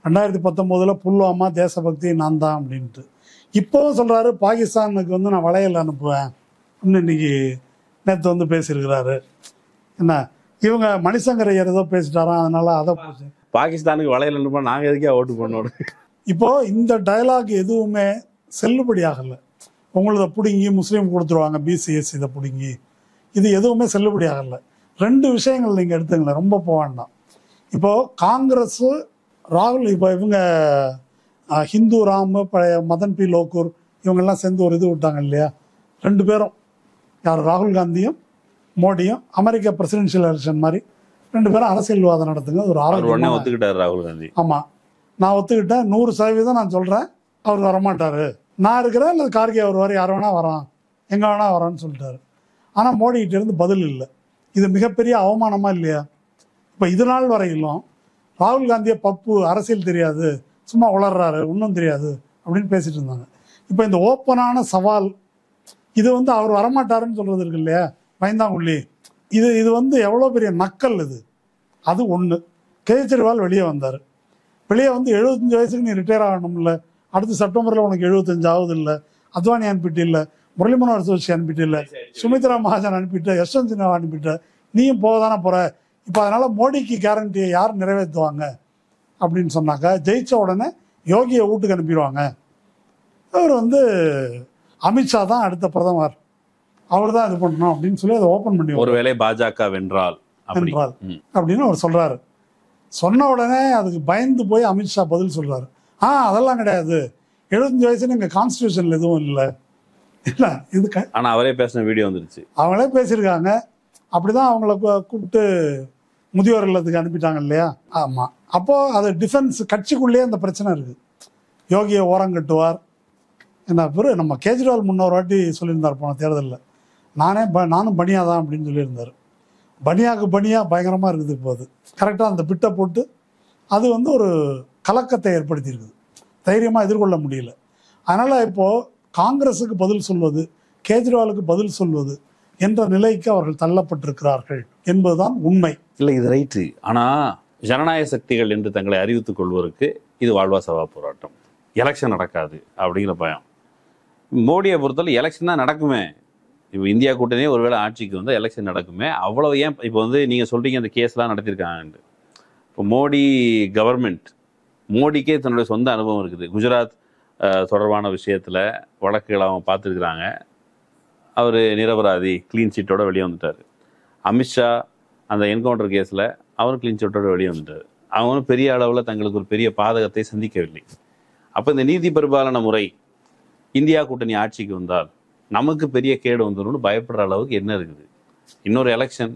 2019 புல்வாமா தேசபக்தி நான் தான் அப்படின்ட்டு. இப்போவும் சொல்றாரு பாகிஸ்தானுக்கு வந்து நான் வளையல் அனுப்புவேன் அப்படின்னு இன்னைக்கு நேற்று வந்து பேசியிருக்கிறாரு. என்ன இவங்க மணிசங்கர் ஐயர் ஏதோ பேசிட்டாராம், அதனால அதை பாகிஸ்தானுக்கு வளையல் அனுப்ப நாங்க எதுக்கே ஓட்டு பண்ணோம். இப்போ இந்த டயலாக் எதுவுமே செல்லுபடி ஆகலை. உங்களதை பிடுங்கி முஸ்லீம் கொடுத்துருவாங்க, பிசிஎஸ் இதை பிடுங்கி, இது எதுவுமே செல்லுபடி ஆகலை. 2 விஷயங்கள் நீங்கள் எடுத்துங்களேன், ரொம்ப போக வேண்டாம். இப்போது காங்கிரஸ் ராகுல், இப்போ இவங்க ஹிந்து ராம், பழைய மதன் பி லோக்கூர், இவங்கெல்லாம் சேர்ந்து ஒரு இது விட்டாங்க இல்லையா, 2 பேரும், யார் ராகுல் காந்தியும் மோடியும், அமெரிக்கா பிரசிடென்ஷியல் எலெக்ஷன் மாதிரி 2 பேரும் அரசியல்வாதம் நடத்துங்க. ஒரு உடனே ஒத்துக்கிட்டாரு ராகுல் காந்தி. ஆமாம், நான் ஒத்துக்கிட்டேன், 100% நான் சொல்கிறேன், அவர் வரமாட்டார், நான் இருக்கிறேன், இல்லை கார்கே வருவார், யார் வேணா வரான், எங்கே வேணா வரான்னு சொல்லிட்டாரு. ஆனால் மோடிக்கிட்ட இருந்து பதில் இல்லை. இது மிகப்பெரிய அவமானமா இல்லையா? இப்போ இது நாள் வரையிலும் ராகுல் காந்தியை பப்பு, அரசியல் தெரியாது, சும்மா உளர்றாரு, ஒன்றும் தெரியாது அப்படின்னு பேசிட்டு இருந்தாங்க. இப்போ இந்த ஓப்பனான சவால், இது வந்து அவர் வரமாட்டாருன்னு சொல்றது இருக்கு இல்லையா, பயந்தாங்குள்ளி, இது வந்து எவ்வளோ பெரிய நக்கல் இது. அது ஒன்று. கெஜ்ரிவால் வெளியே வந்தார். வெளியே வந்து 75 வயசுக்கு நீ ரிட்டையர் ஆகணும்ல, அடுத்த செப்டம்பரில் உனக்கு 75 ஆகுது இல்லை, அத்வானி அனுப்பிட்டு இல்லை, முரளி மனோகர் ஜோஷி அனுப்பிட்டு இல்லை, சுமித்ரா மகாஜன் அனுப்பிட்டு, யஷ்வந்த் சின்ஹா அனுப்பிட்டு, நீயும் போக தானே போகிற. இப்போ அதனால் மோடிக்கு கேரண்டியை யார் நிறைவேற்றுவாங்க அப்படின்னு சொன்னாக்கா, ஜெயிச்ச உடனே யோகியை வீட்டுக்கு அனுப்பிடுவாங்க. அவர் வந்து அமித்ஷா தான் அடுத்த பிரதமர், அவர் தான் இது பண்ணணும் அப்படின்னு சொல்லி அதை ஓப்பன் பண்ணி, ஒருவேளை பாஜக வென்றால் அப்படின்னு அவர் சொல்றாரு. சொன்ன உடனே அதுக்கு பயந்து போய் அமித்ஷா பதில் சொல்றாரு, அதெல்லாம் கிடையாது, 75 வயசுன்னு எங்கள் கான்ஸ்டியூஷன்ல எதுவும் இல்லை. இல்லை இதுக்கு ஆனால் அவரே பேசின வீடியோ வந்துருச்சு, அவங்களே பேசியிருக்காங்க. அப்படிதான் அவங்கள கூப்பிட்டு முதியோர் இல்லத்துக்கு அனுப்பிட்டாங்க இல்லையா. ஆமாம், அப்போது அது டிஃபென்ஸ் கட்சிக்குள்ளேயே அந்த பிரச்சனை இருக்குது. யோகியை ஓரம் கட்டுவார் என்ன பேர், நம்ம கேஜ்ரிவால் முன்னொரு வாட்டி சொல்லியிருந்தார் போன தேர்தலில், நானும் பனியா தான் அப்படின்னு சொல்லியிருந்தார். பனியாவுக்கு பனியா பயங்கரமாக இருக்குது. இப்போ அது கரெக்டாக அந்த பிட்டை போட்டு அது வந்து ஒரு கலக்கத்தை ஏற்படுத்தியிருக்குது, தைரியமாக எதிர்கொள்ள முடியல. அதனால் இப்போது காங்கிரஸுக்கு பதில் சொல்வது, கேஜ்ரிவாலுக்கு பதில் சொல்வது என்ற நிலைக்கு அவர்கள் தள்ளப்பட்டிருக்கிறார்கள் என்பதுதான் உண்மை. இல்லை, இது ரைட்டு. ஆனால் ஜனநாயக சக்திகள் என்று தங்களை அறிவித்துக் கொள்வோருக்கு இது வாழ்வா சவா போராட்டம். எலெக்ஷன் நடக்காது அப்படிங்கிற பயம். மோடியை பொறுத்தவரை எலெக்ஷன் தான் நடக்குமே. இப்போ இந்தியா கூட்டணியே ஒருவேளை ஆட்சிக்கு வந்து எலெக்ஷன் நடக்குமே, அவ்வளோ ஏன் இப்போ வந்து நீங்கள் சொல்கிறீங்க அந்த கேஸ்லாம் நடத்தியிருக்காங்கன்ட்டு. இப்போ மோடி கவர்மெண்ட், மோடிக்கே தன்னுடைய சொந்த அனுபவம் இருக்குது. குஜராத் தொடர்பான விஷயத்தில் வழக்குகளை அவங்க பார்த்துருக்குறாங்க. அவர் நிரபராதி, க்ளீன் சீட்டோட வெளியே வந்துட்டார். அமித்ஷா அந்த என்கவுண்டர் கேஸில் அவரும் க்ளீன் சீட்டோட வெளியே வந்துட்டார். அவங்களும் பெரிய அளவில் தங்களுக்கு ஒரு பெரிய பாதகத்தை சந்திக்கவில்லை. அப்போ இந்த நீதி பரிபாலன முறை இந்தியா கூட்டணி ஆட்சிக்கு வந்தால் நமக்கு பெரிய கேடு வந்துடும் பயப்படுற அளவுக்கு என்ன இருக்குது? இன்னொரு எலெக்ஷன்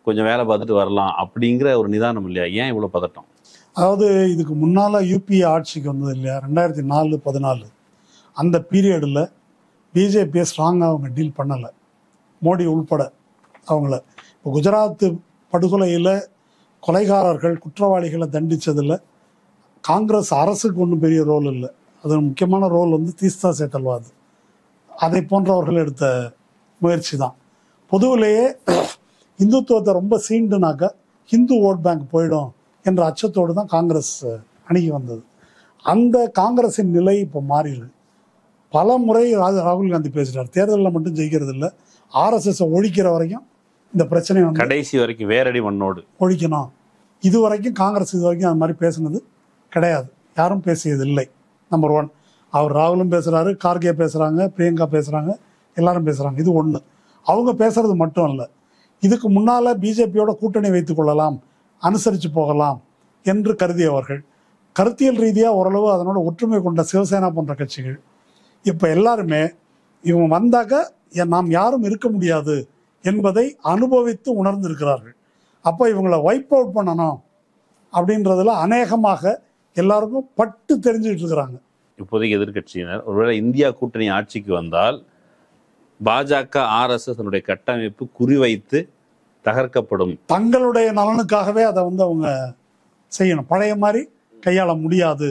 கொஞ்சம் வேலை பார்த்துட்டு வரலாம் அப்படிங்கிற ஒரு நிதானம் இல்லையா? ஏன் இவ்வளோ பதட்டம்? அதாவது இதுக்கு முன்னால் யூபிஏ ஆட்சிக்கு வந்தது இல்லையா, 2004-14 அந்த பீரியடில் பிஜேபியை ஸ்ட்ராங்காக அவங்க டீல் பண்ணலை, மோடி உள்பட அவங்கள. இப்போ குஜராத் படுகொலையில் கொலைகாரர்கள் குற்றவாளிகளை தண்டித்ததில் காங்கிரஸ் அரசுக்கு ஒன்றும் பெரிய ரோல் இல்லை. அது முக்கியமான ரோல் வந்து தீஸ்தா சேட்டல்வாது, அதை போன்றவர்கள் எடுத்த முயற்சி தான். பொதுவிலேயே இந்துத்துவத்தை ரொம்ப சீண்டுனாக்க ஹிந்து ஓட் பேங்க் போயிடும் என்ற அச்சத்தோடு தான் காங்கிரஸ் அணுகி வந்தது. அந்த காங்கிரஸின் நிலை இப்போ மாறிடுது. பல முறை ராகுல் காந்தி பேசுகிறார், தேர்தலில் மட்டும் ஜெயிக்கிறது இல்லை, ஆர்எஸ்எஸ் ஒழிக்கிற வரைக்கும் இந்த பிரச்சனை வந்து கடைசி வரைக்கும் வேரடி மண்ணோடு ஒழிக்கணும். இது வரைக்கும் காங்கிரஸ் இது வரைக்கும் அது மாதிரி பேசுனது கிடையாது, யாரும் பேசியது இல்லை. நம்பர் 1. அவர் ராகுலும் பேசுகிறாரு, கார்கே பேசுகிறாங்க, பிரியங்கா பேசுகிறாங்க, எல்லாரும் பேசுகிறாங்க. இது ஒன்று. அவங்க பேசுறது மட்டும் இல்லை, இதுக்கு முன்னால் பிஜேபியோட கூட்டணி வைத்துக் கொள்ளலாம், அனுசரித்து போகலாம் என்று கருதியவர்கள் கருத்தியல் ரீதியாக ஓரளவு அதனோட ஒற்றுமை கொண்ட சிவசேனா போன்ற கட்சிகள் இப்போ எல்லாருமே இவங்க வந்தாக்க நாம் யாரும் இருக்க முடியாது என்பதை அனுபவித்து உணர்ந்திருக்கிறார்கள். அப்போ இவங்களை வைப் அவுட் பண்ணணும் அப்படின்றதுல அநேகமாக எல்லாருக்கும் பட்டு தெரிஞ்சுக்கிட்டு இருக்கிறாங்க. இப்போதைக்கு எதிர்கட்சியினர் ஒருவேளை இந்தியா கூட்டணி ஆட்சிக்கு வந்தால் பாஜக RSS கட்டமைப்பு குறிவைத்து தகர்க்கப்படும், தங்களுடைய நலனுக்காகவே அதை அவங்க செய்யணும். பழைய மாதிரி கையாள முடியாது,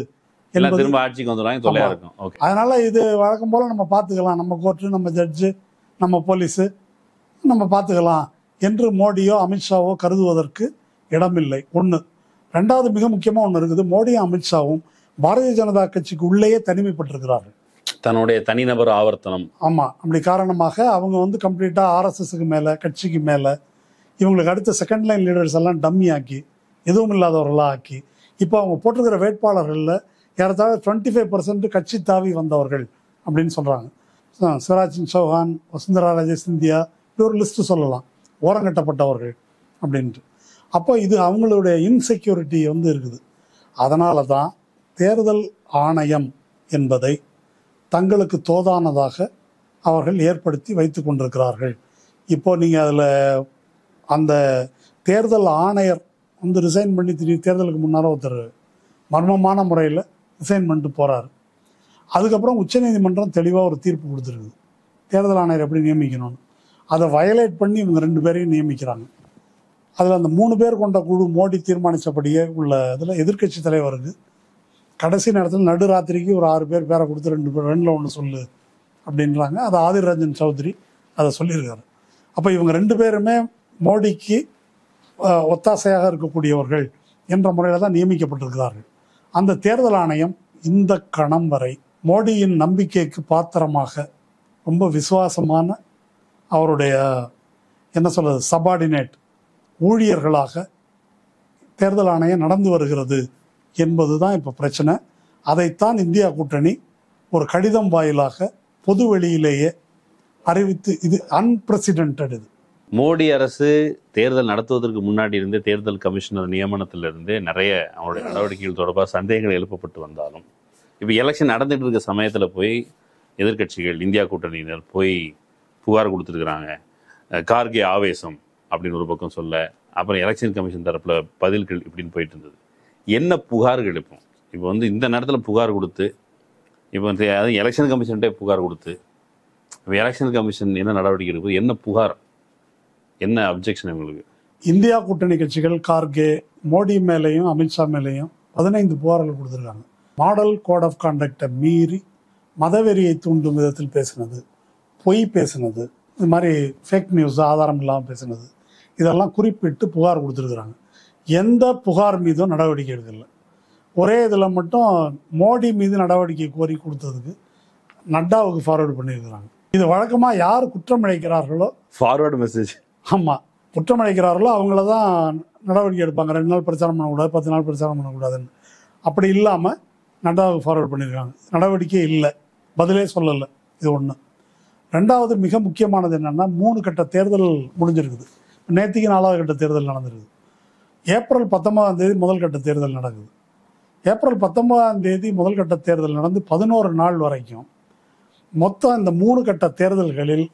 திரும்ப ஆட்சிக்கு வந்துடுவாங்க, தொல்லையா இருக்கும். ஓகே, அதனால இது வழக்கம் போல நம்ம பார்த்துக்கலாம், நம்ம கோர்ட்டு, நம்ம ஜட்ஜு, நம்ம போலீஸு நம்ம பார்த்துக்கலாம் என்று மோடியோ அமித்ஷாவோ கருதுவதற்கு இடமில்லை. ஒன்று. ரெண்டாவது, மிக முக்கியமாக ஒன்று இருக்குது. மோடியும் அமித்ஷாவும் பாரதிய ஜனதா கட்சிக்கு உள்ளேயே தனிமைப்பட்டிருக்கிறார்கள், தன்னுடைய தனிநபர் ஆவர்த்தனம். ஆமாம், அப்படி காரணமாக அவங்க கம்ப்ளீட்டாக RSSக்கு மேலே, கட்சிக்கு மேலே, இவங்களுக்கு அடுத்த செகண்ட் லைன் லீடர்ஸ் எல்லாம் டம்மி ஆக்கி, எதுவும் இல்லாதவர்களாக ஆக்கி, இப்போ அவங்க போட்டிருக்கிற வேட்பாளர்களில் ஏறத்தாழ 25% கட்சி தாவி வந்தவர்கள் அப்படின்னு சொல்கிறாங்க. சிவராஜ் சிங் சௌஹான், வசுந்தரா ராஜே சிந்தியா, இப்படி ஒரு லிஸ்ட்டு சொல்லலாம், ஓரங்கட்டப்பட்டவர்கள் அப்படின்ட்டு. அப்போ இது அவங்களுடைய இன்செக்யூரிட்டி இருக்குது. அதனால தான் தேர்தல் ஆணையம் என்பதை தங்களுக்கு தோதானதாக அவர்கள் ஏற்படுத்தி வைத்து கொண்டிருக்கிறார்கள். இப்போ நீங்கள் அதில் அந்த தேர்தல் ஆணையர் ரிசைன் பண்ணி தேர்தலுக்கு முன்னார ஒருத்தர் மர்மமான முறையில் ரிசைன் பண்ணிட்டு போகிறாரு. அதுக்கப்புறம் உச்சநீதிமன்றம் தெளிவாக ஒரு தீர்ப்பு கொடுத்துருக்குது, தேர்தல் ஆணையர் எப்படி நியமிக்கணும்னு. அதை வயலேட் பண்ணி இவங்க 2 பேரையும் நியமிக்கிறாங்க. அதில் அந்த 3 பேர் கொண்ட குழு மோடி தீர்மானித்தபடியே உள்ள இதில் எதிர்க்கட்சி தலைவருக்கு கடைசி நேரத்தில் நடுராத்திரிக்கு ஒரு 6 பேர் பேரை கொடுத்து 2 பேர் 2ல் 1 சொல்லு அப்படின்றாங்க. அது ஆதிர் ரஞ்சன் சௌத்ரி அதை சொல்லியிருக்காரு. அப்போ இவங்க 2 பேருமே மோடிக்கு ஒத்தாசையாக இருக்கக்கூடியவர்கள் என்ற முறையில் தான் நியமிக்கப்பட்டிருக்கிறார்கள். அந்த தேர்தல் ஆணையம் இந்த கணம் வரை மோடியின் நம்பிக்கைக்கு பாத்திரமாக ரொம்ப விசுவாசமான அவருடைய சபார்டினேட் ஊழியர்களாக தேர்தல் ஆணையம் நடந்து வருகிறது என்பது தான் இப்போ பிரச்சனை. அதைத்தான் இந்தியா கூட்டணி ஒரு கடிதம் வாயிலாக பொது வெளியிலேயே அறிவித்து, இது அன்பிரசிடென்டட். இது மோடி அரசு தேர்தல் நடத்துவதற்கு முன்னாடி இருந்தே தேர்தல் கமிஷனர் நியமனத்திலிருந்து நிறைய அவருடைய நடவடிக்கைகள் தொடர்பாக சந்தேகங்கள் எழுப்பப்பட்டு வந்தாலும், இப்போ எலெக்ஷன் நடந்துட்டு இருக்க சமயத்தில் போய் எதிர்கட்சிகள், இந்தியா கூட்டணியினர் போய் புகார் கொடுத்துருக்குறாங்க. கார்கே ஆவேசம் அப்படின்னு ஒரு பக்கம் சொல்ல, அப்புறம் எலெக்ஷன் கமிஷன் தரப்பில் பதில்கள் இப்படின்னு போயிட்டு இருந்தது. என்ன புகார்கள் இப்போ இந்த நேரத்தில் புகார் கொடுத்து, இப்போ அதுவும் எலெக்ஷன் கமிஷன்கிட்டே புகார் கொடுத்து, இப்போ எலெக்ஷன் கமிஷன் என்ன நடவடிக்கை எடுக்குது, என்ன புகார், என்ன அப்ஜெக்ஷன் இவங்களுக்கு? இந்தியா கூட்டணி கட்சிகள் கார்கே, மோடி மேலேயும் அமித்ஷா மேலேயும் 15 புகார்கள் கொடுத்துருக்காங்க. மாடல் கோட் ஆஃப் கான்டக்டை மீறி மதவெறியை தூண்டும் விதத்தில் பேசினது, பொய் பேசினது, இது மாதிரி ஃபேக் நியூஸ், ஆதாரம் இல்லாமல் பேசினது, இதெல்லாம் குறிப்பிட்டு புகார் கொடுத்துருக்குறாங்க. எந்த புகார் மீதும் நடவடிக்கை எடுக்கல. ஒரே இதில் மட்டும் மோடி மீது நடவடிக்கை கோரி கொடுத்ததுக்கு நட்டாவுக்கு ஃபார்வர்டு பண்ணியிருக்கிறாங்க. இது வழக்கமாக யார் குற்றம் இழைக்கிறார்களோ ஃபார்வர்டு மெசேஜ், ஆமாம், குற்றம் இழைக்கிறார்களோ அவங்கள தான் நடவடிக்கை எடுப்பாங்க. 2 நாள் பிரச்சாரம் பண்ணக்கூடாது, 10 நாள் பிரச்சாரம் பண்ணக்கூடாதுன்னு. அப்படி இல்லாமல் நட்டாவுக்கு ஃபார்வர்டு பண்ணியிருக்காங்க. நடவடிக்கை இல்லை, பதிலே சொல்லலை. இது ஒன்று. ரெண்டாவது, மிக முக்கியமானது என்னென்னா, 3 கட்ட தேர்தல் முடிஞ்சிருக்குது. நேற்றுக்கு 4வது கட்ட தேர்தல் நடந்திருக்குது. ஏப்ரல் 19ஆம் தேதி முதல் கட்ட தேர்தல் நடக்குது. ஏப்ரல் 19ஆம் தேதி முதல் கட்ட தேர்தல் நடந்து 11 நாள் வரைக்கும் மொத்தம் இந்த 3 கட்ட தேர்தல்களில்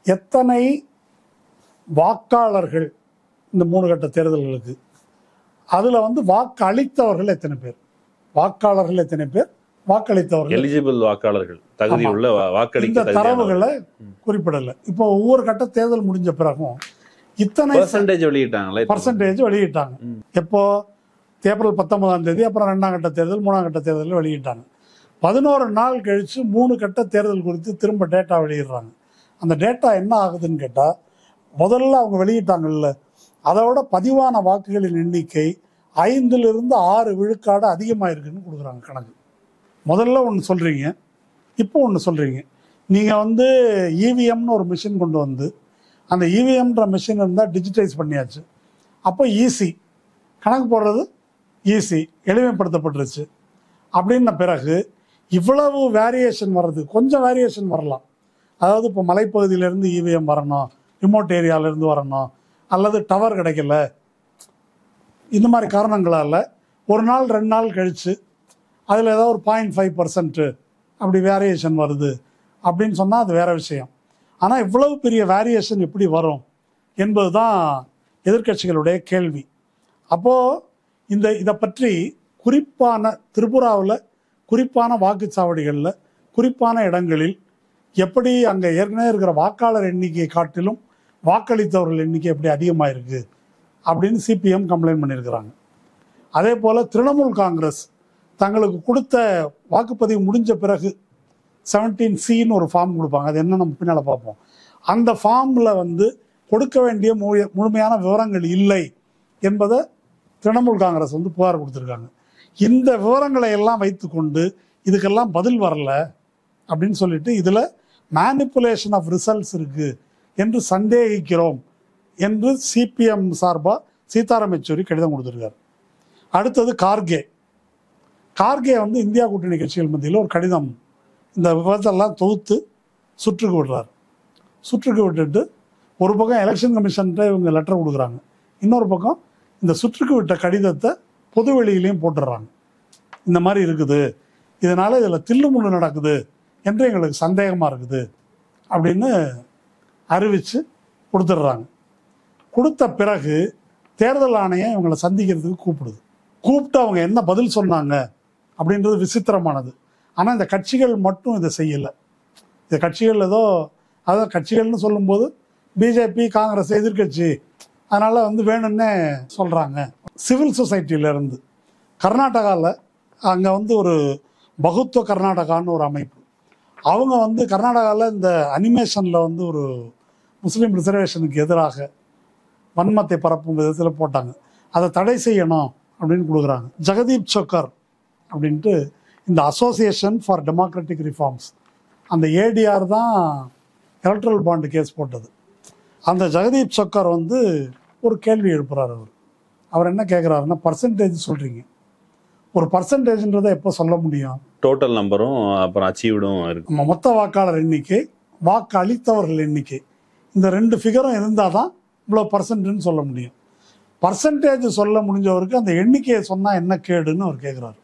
எத்தனை வாக்காளர்கள், இந்த 3 கட்ட தேர்தல்களுக்கு அதில் வாக்கு அளித்தவர்கள் எத்தனை பேர், வாக்காளர்கள் எத்தனை பேர், வாக்களித்தவர்கள், எலிஜிபிள் வாக்காளர்கள், தகுதியுள்ள வாக்களிக்க, இந்த தரவுகளை குறிப்பிடலை. இப்போ ஒவ்வொரு கட்ட தேர்தல் முடிஞ்ச பிறகும் இத்தனை பர்சன்டேஜ் வெளியிட்டாங்க. எப்போ? ஏப்ரல் 19ஆம் தேதி, அப்புறம் 2ஆம் கட்ட தேர்தல், 3ஆம் கட்ட தேர்தல் வெளியிட்டாங்க. 11 நாள் கழித்து 3 கட்ட தேர்தல் குறித்து திரும்ப டேட்டா வெளியிடுறாங்க. அந்த டேட்டா என்ன ஆகுதுன்னு கேட்டால், முதல்ல அவங்க வெளியிட்டாங்கல்ல, அதோட பதிவான வாக்குகளின் எண்ணிக்கை 5லிருந்து 6 விழுக்காடு அதிகமாக இருக்குன்னு கொடுக்குறாங்க கணக்கு. முதல்ல ஒன்று சொல்கிறீங்க, இப்போ ஒன்று சொல்கிறீங்க. நீங்கள் இவிஎம்னு ஒரு மிஷின் கொண்டு வந்து, அந்த இவிஎம்ன்ற மிஷின் இருந்தால் டிஜிட்டைஸ் பண்ணியாச்சு. அப்போ ஈஸி, கணக்கு போடுறது ஈஸி, எளிமைப்படுத்தப்பட்டுருச்சு. அப்படின்ன பிறகு இவ்வளவு வேரியேஷன் வர்றது, கொஞ்சம் வேரியேஷன் வரலாம். அதாவது இப்போ மலைப்பகுதியிலேருந்து இவிஎம் வரணும், ரிமோட் ஏரியாவிலேருந்து வரணும், அல்லது டவர் கிடைக்கல, இந்த மாதிரி காரணங்களால் 1 நாள் 2 நாள் கழித்து அதில் ஏதோ ஒரு 0.5% அப்படி வேரியேஷன் வருது அப்படின்னு சொன்னால் அது வேற விஷயம். ஆனால் இவ்வளவு பெரிய வேரியேஷன் எப்படி வரும் என்பது தான் எதிர்க்கட்சிகளுடைய கேள்வி. அப்போது இதை பற்றி குறிப்பான திரிபுராவில் குறிப்பான வாக்குச்சாவடிகளில் குறிப்பான இடங்களில் எப்படி அங்கே ஏற்கனவே இருக்கிற வாக்காளர் எண்ணிக்கையை காட்டிலும் வாக்களித்தவர்கள் எண்ணிக்கை எப்படி அதிகமாக இருக்குது அப்படின்னு சிபிஎம் கம்ப்ளைண்ட் பண்ணியிருக்கிறாங்க. அதே போல் திரிணாமுல் காங்கிரஸ் தங்களுக்கு கொடுத்த வாக்குப்பதிவு முடிஞ்ச பிறகு 17C ஒரு ஃபார்ம் கொடுப்பாங்க. அது என்ன நம்ம பின்னால் பார்ப்போம். அந்த ஃபார்மில் கொடுக்க வேண்டிய முழுமையான விவரங்கள் இல்லை என்பதை திரிணாமுல் காங்கிரஸ் புகார் கொடுத்துருக்காங்க. இந்த விவரங்களை எல்லாம் வைத்துக்கொண்டு இதுக்கெல்லாம் பதில் வரல அப்படின்னு சொல்லிட்டு இதில் மேனிப்புலேஷன் ஆஃப் ரிசல்ட்ஸ் இருக்குது என்று சந்தேகிக்கிறோம் என்று சிபிஎம் சார்பாக சீதாராம் யெச்சூரி கடிதம் கொடுத்துருக்காரு. அடுத்தது கார்கே இந்தியா கூட்டணி கட்சிகள் மத்தியில் ஒரு கடிதம் இந்த விவாதத்தெல்லாம் தொகுத்து சுற்றுக்கு விடுறாரு. சுற்றுக்கு விட்டுட்டு ஒரு பக்கம் எலெக்ஷன் கமிஷன்கிட்ட இவங்க லெட்டர் கொடுக்குறாங்க, இன்னொரு பக்கம் இந்த சுற்றுக்கு விட்ட கடிதத்தை பொது வெளியிலையும் போட்டுடுறாங்க. இந்த மாதிரி இருக்குது, இதனால் இதில் தில்லுமுள்ளு நடக்குது என்று எங்களுக்கு சந்தேகமாக இருக்குது அப்படின்னு அறிவித்து கொடுத்துட்றாங்க. கொடுத்த பிறகு தேர்தல் ஆணையம் இவங்களை சந்திக்கிறதுக்கு கூப்பிட்டு அவங்க என்ன பதில் சொன்னாங்க அப்படின்றது விசித்திரமானது. ஆனால் இந்த கட்சிகள் மட்டும் இதை செய்யலை. இந்த கட்சிகள் அதாவது கட்சிகள்னு சொல்லும்போது பிஜேபி காங்கிரஸ் எதிர்கட்சி, அதனால் வேணும்னே சொல்கிறாங்க. சிவில் சொசைட்டியிலேருந்து கர்நாடகாவில் அங்கே ஒரு பகுத்துவ கர்நாடகான்னு ஒரு அமைப்பு, அவங்க கர்நாடகாவில் இந்த அனிமேஷனில் ஒரு முஸ்லீம் ரிசர்வேஷனுக்கு எதிராக வன்மத்தை பரப்பும் விதத்தில் போட்டாங்க. அதை தடை செய்யணும் அப்படின்னு கொடுக்குறாங்க. ஜெகதீப் சக்கர் அப்படின்ட்டு இந்த அசோசியேஷன் ஃபார் டெமோக்ராட்டிக் ரிஃபார்ம்ஸ், அந்த ஏடிஆர் தான் எலக்ட்ரல் பாண்டு கேஸ் போட்டது. அந்த ஜெகதீப் சக்கர் ஒரு கேள்வி எழுப்புறார். அவர் என்ன கேட்குறாருன்னா, பர்சன்டேஜ் சொல்கிறீங்க, ஒரு பர்சன்டேஜ்ன்றதை எப்போ சொல்ல முடியும்? டோட்டல் நம்பரும் அப்புறம் அச்சீவ்டும் இருக்கு. மொத்த வாக்காளர் எண்ணிக்கை, வாக்கு அளித்தவர்கள் எண்ணிக்கை, இந்த 2 ஃபிகரும் இருந்தால் தான் இவ்வளோ பர்சன்ட்னு சொல்ல முடியும். பர்சன்டேஜ் சொல்ல முடிஞ்சவருக்கு அந்த எண்ணிக்கையை சொன்னால் என்ன கேடுன்னு அவர் கேட்குறாரு.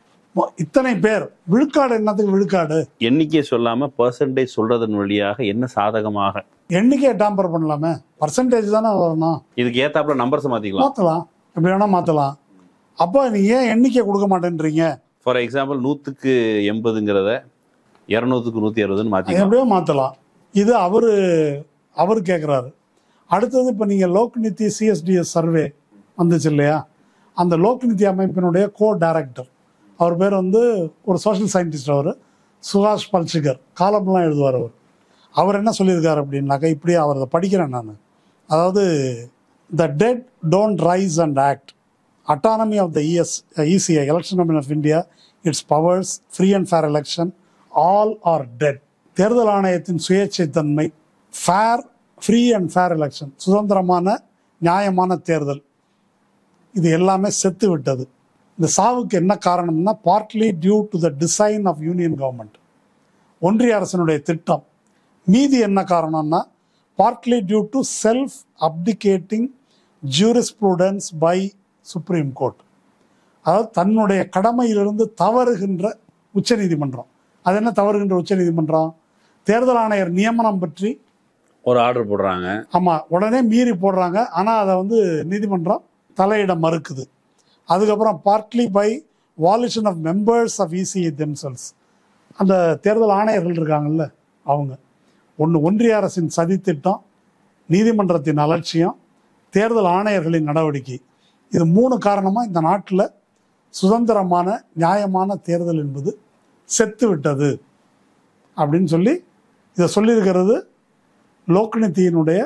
இத்தனை பேர் விழுக்காடு, என்னத்துக்கு விழுக்காடு? எண்ணிக்கையை சொல்லாமல் பர்சன்டேஜ் சொல்றதன் வழியாக என்ன சாதகமாக எண்ணிக்கையை டேம்பர் பண்ணலாமே, பர்சன்டேஜ் தானே வரணும். இதுக்கு ஏத்தாப்புல நம்பர்ஸ் மாற்றலாம், எப்படி வேணால் மாற்றலாம். அப்போ நீங்கள் ஏன் எண்ணிக்கை கொடுக்க மாட்டேன்றீங்க? ஃபார் எக்ஸாம்பிள் 100க்கு 80ங்கிறத 200க்கு 160ன்னு மாற்றி எப்படியோ மாற்றலாம். இது அவர் கேட்குறாரு. அடுத்தது இப்போ நீங்கள் லோக்நிதி சிஎஸ்டிஎஸ் சர்வே வந்துச்சு இல்லையா, அந்த லோக்நிதி அமைப்பினுடைய டைரக்டர், அவர் பேர் ஒரு சோஷியல் சயின்டிஸ்ட், அவர் சுகாஷ் பல்சிகர், காலம்லாம் எழுதுவார். அவர் என்ன சொல்லியிருக்காரு அப்படின்னாக்கா, இப்படியே அவர் அதை படிக்கிறேன் நான். அதாவது the dead don't rise and act, autonomy of the ECI, election commission of India, it's powers, free and fair election, all are dead. தேர்தல் ஆணையத்தின் சுயேட்சைத்தன்மை, fair free and fair election, சுதந்திரமான நியாயமான தேர்தல், இது எல்லாமே செத்து விட்டது. இந்த சாவுக்கு என்ன காரணம்னா, partly due to the design of union government, ஒன்றிய அரசினுடைய திட்டம். மீதி என்ன காரணம்னா, partly due to self abdicating jurisprudence by supreme court, அதாவது தன்னுடைய கடமையிலிருந்து தவறுகின்ற உச்சநீதிமன்றம். அது என்ன தவறுகின்ற உச்சநீதிமன்றம்? தேர்தல் ஆணையர் நியமனம் பற்றி ஒரு ஆர்டர் போடுறாங்க, ஆமாம், உடனே மீறி போடுறாங்க. ஆனால் அதை நீதிமன்றம் தலையிட மறுக்குது. அதுக்கப்புறம் partly by volition of members of ECI themselves, அந்த தேர்தல் ஆணையர்கள் இருக்காங்கல்ல அவங்க. ஒன்றிய அரசின் சதித்திட்டம், நீதிமன்றத்தின் அலட்சியம், தேர்தல் ஆணையர்களின் நடவடிக்கை, இது 3 காரணமாக இந்த நாட்டில் சுதந்திரமான நியாயமான தேர்தல் என்பது செத்து விட்டது அப்படின்னு சொல்லி இதை சொல்லியிருக்கிறது லோக்நிதியினுடைய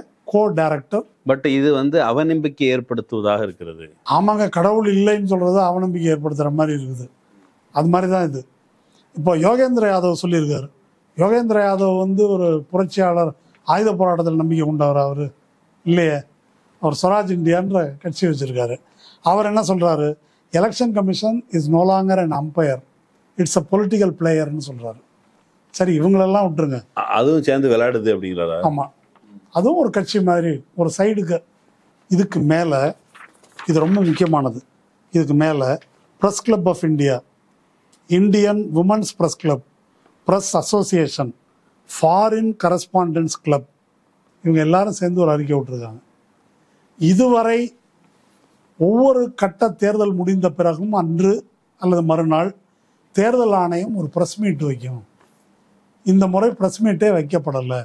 டைரக்டர். பட் இது அவநம்பிக்கை ஏற்படுத்துவதாக இருக்கிறது. ஆமாங்க, கடவுள் இல்லைன்னு சொல்றது அவநம்பிக்கை ஏற்படுத்துகிற மாதிரி இருக்குது. அது மாதிரி தான் இது. இப்போ யோகேந்திர யாதவ் சொல்லியிருக்காரு. யோகேந்திர யாதவ் ஒரு புரட்சியாளர், ஆயுத போராட்டத்தில் நம்பிக்கை கொண்டவர் அவர் இல்லையே. அவர் ஸ்வராஜ் இந்தியான்ற கட்சி வச்சிருக்காரு. அவர் என்ன சொல்றாரு, election commission is no longer an umpire, it's a political பிளேயர்னு சொல்றாரு. சரி, இவங்களெல்லாம் விட்டுருங்க, அதுவும் சேர்ந்து விளையாடுது அப்படிங்கிறாரா? ஆமாம், அதுவும் ஒரு கட்சி மாதிரி ஒரு சைடுக்கு. இதுக்கு மேலே, இது ரொம்ப முக்கியமானது, இதுக்கு மேலே press club of India Indian women's press club, press association, foreign correspondents club, இவங்க எல்லாரும் சேர்ந்து ஒரு அறிக்கை விட்டுருக்காங்க. இதுவரை ஒவ்வொரு கட்ட தேர்தல் முடிந்த பிறகும் அன்று அல்லது மறுநாள் தேர்தல் ஆணையம் ஒரு ப்ரெஸ் மீட் வைக்கும். இந்த முறை ப்ரெஸ் மீட்டே வைக்கப்படலை.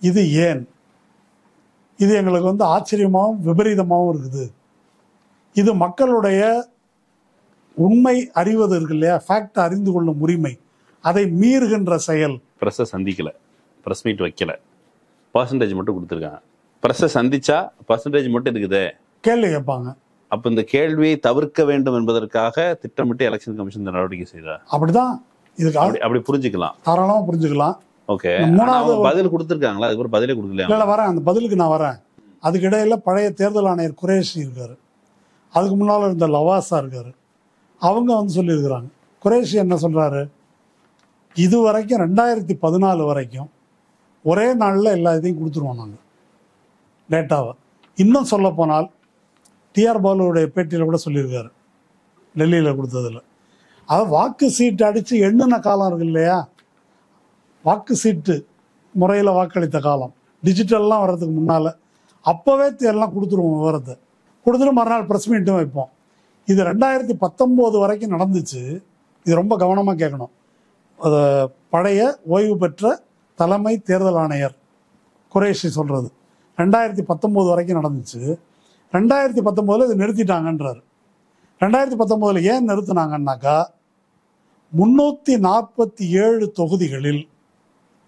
இது ஏன்? இது எங்களுக்கு வந்து ஆச்சரியமாகவும் விபரீதமாகவும் இருக்குது. இது மக்களுடைய உண்மை அறிவது இருக்கு இல்லையா, ஃபேக்ட் அறிந்து கொள்ளும் உரிமை, அதை மீறுகின்ற செயல். ப்ரெஸ்ஸை சந்திக்கல, ப்ரெஸ் மீட் வைக்கல, பர்சன்டேஜ் மட்டும் கொடுத்துருக்காங்க. ப்ரெஸ்ஸை சந்திச்சா பர்சன்டேஜ் மட்டும் இருக்குது, கேள்வி கேட்பாங்க. அப்போ இந்த கேள்வியை தவிர்க்க வேண்டும் என்பதற்காக திட்டமிட்டு எலெக்ஷன் கமிஷன் இந்த நடவடிக்கை செய்தார். அப்படிதான் இதுக்கு அப்படி புரிஞ்சுக்கலாம், தாராளமாக புரிஞ்சுக்கலாம். ஓகே. மூணாவது பதில் கொடுத்துருக்காங்களா? அதுக்கு பதிலே கொடுக்கல. இல்லை வரேன், அந்த பதிலுக்கு நான் வரேன். அதுக்கு இடையில பழைய தேர்தல் ஆணையர் குரேஷி இருக்காரு, அதுக்கு முன்னால் இருந்த லவாசா இருக்காரு. அவங்க வந்து சொல்லியிருக்கிறாங்க. குரேஷி என்ன சொல்றாரு, இது வரைக்கும் 2014 வரைக்கும் ஒரே நாளில் எல்லா இதையும் கொடுத்துருவோம் நாங்கள் டேட்டாவை. இன்னும் சொல்ல போனால் டிஆர் பாலுடைய பேட்டியில் கூட சொல்லியிருக்காரு, டெல்லியில் கொடுத்ததில். அதாவது வாக்கு சீட்டு அடித்து எண்ணின காலம் இருக்கு இல்லையா, வாக்கு சீட்டு முறையில் வாக்களித்த காலம், டிஜிட்டல்லாம் வர்றதுக்கு முன்னால் அப்போவே எல்லாம் கொடுத்துருவோம், விவரத்தை கொடுத்துட்டு மறுநாள் ப்ரெஸ் மீட்டும் வைப்போம். இது 2019 வரைக்கும் நடந்துச்சு. இது ரொம்ப கவனமாக கேட்கணும். அது பழைய ஓய்வு பெற்ற தலைமை தேர்தல் ஆணையர் குரேஷி சொல்கிறது 2019 வரைக்கும் நடந்துச்சு. 2019 இது நிறுத்திட்டாங்கன்றார். 2019 ஏன் நிறுத்தினாங்கன்னாக்கா 347 தொகுதிகளில்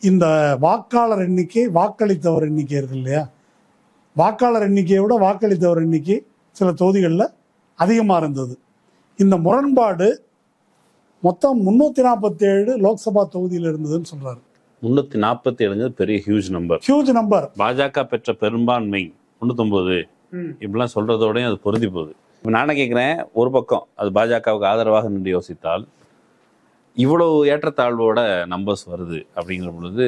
இந்த வாக்காளர் எண்ணிக்கை, வாக்களித்தவர் எண்ணிக்கை இருக்கு இல்லையா, வாக்காளர் எண்ணிக்கையை விட வாக்களித்தவர் எண்ணிக்கை சில தொகுதிகளில் அதிகமாக இருந்தது. இந்த முரண்பாடு மொத்தம் 347 லோக்சபா தொகுதியில் இருந்ததுன்னு சொல்றாரு. 347 பெரிய ஹியூஜ் நம்பர். பாஜக பெற்ற பெரும்பான்மை 309 இப்படிலாம் சொல்றதோடய அது பொருந்தி போகுது. இப்போ நானே கேட்குறேன், ஒரு பக்கம் அது பாஜகவுக்கு ஆதரவாக நின்று யோசித்தால் இவ்வளவு ஏற்றத்தாழ்வோட நம்பர்ஸ் வருது அப்படிங்கிற பொழுது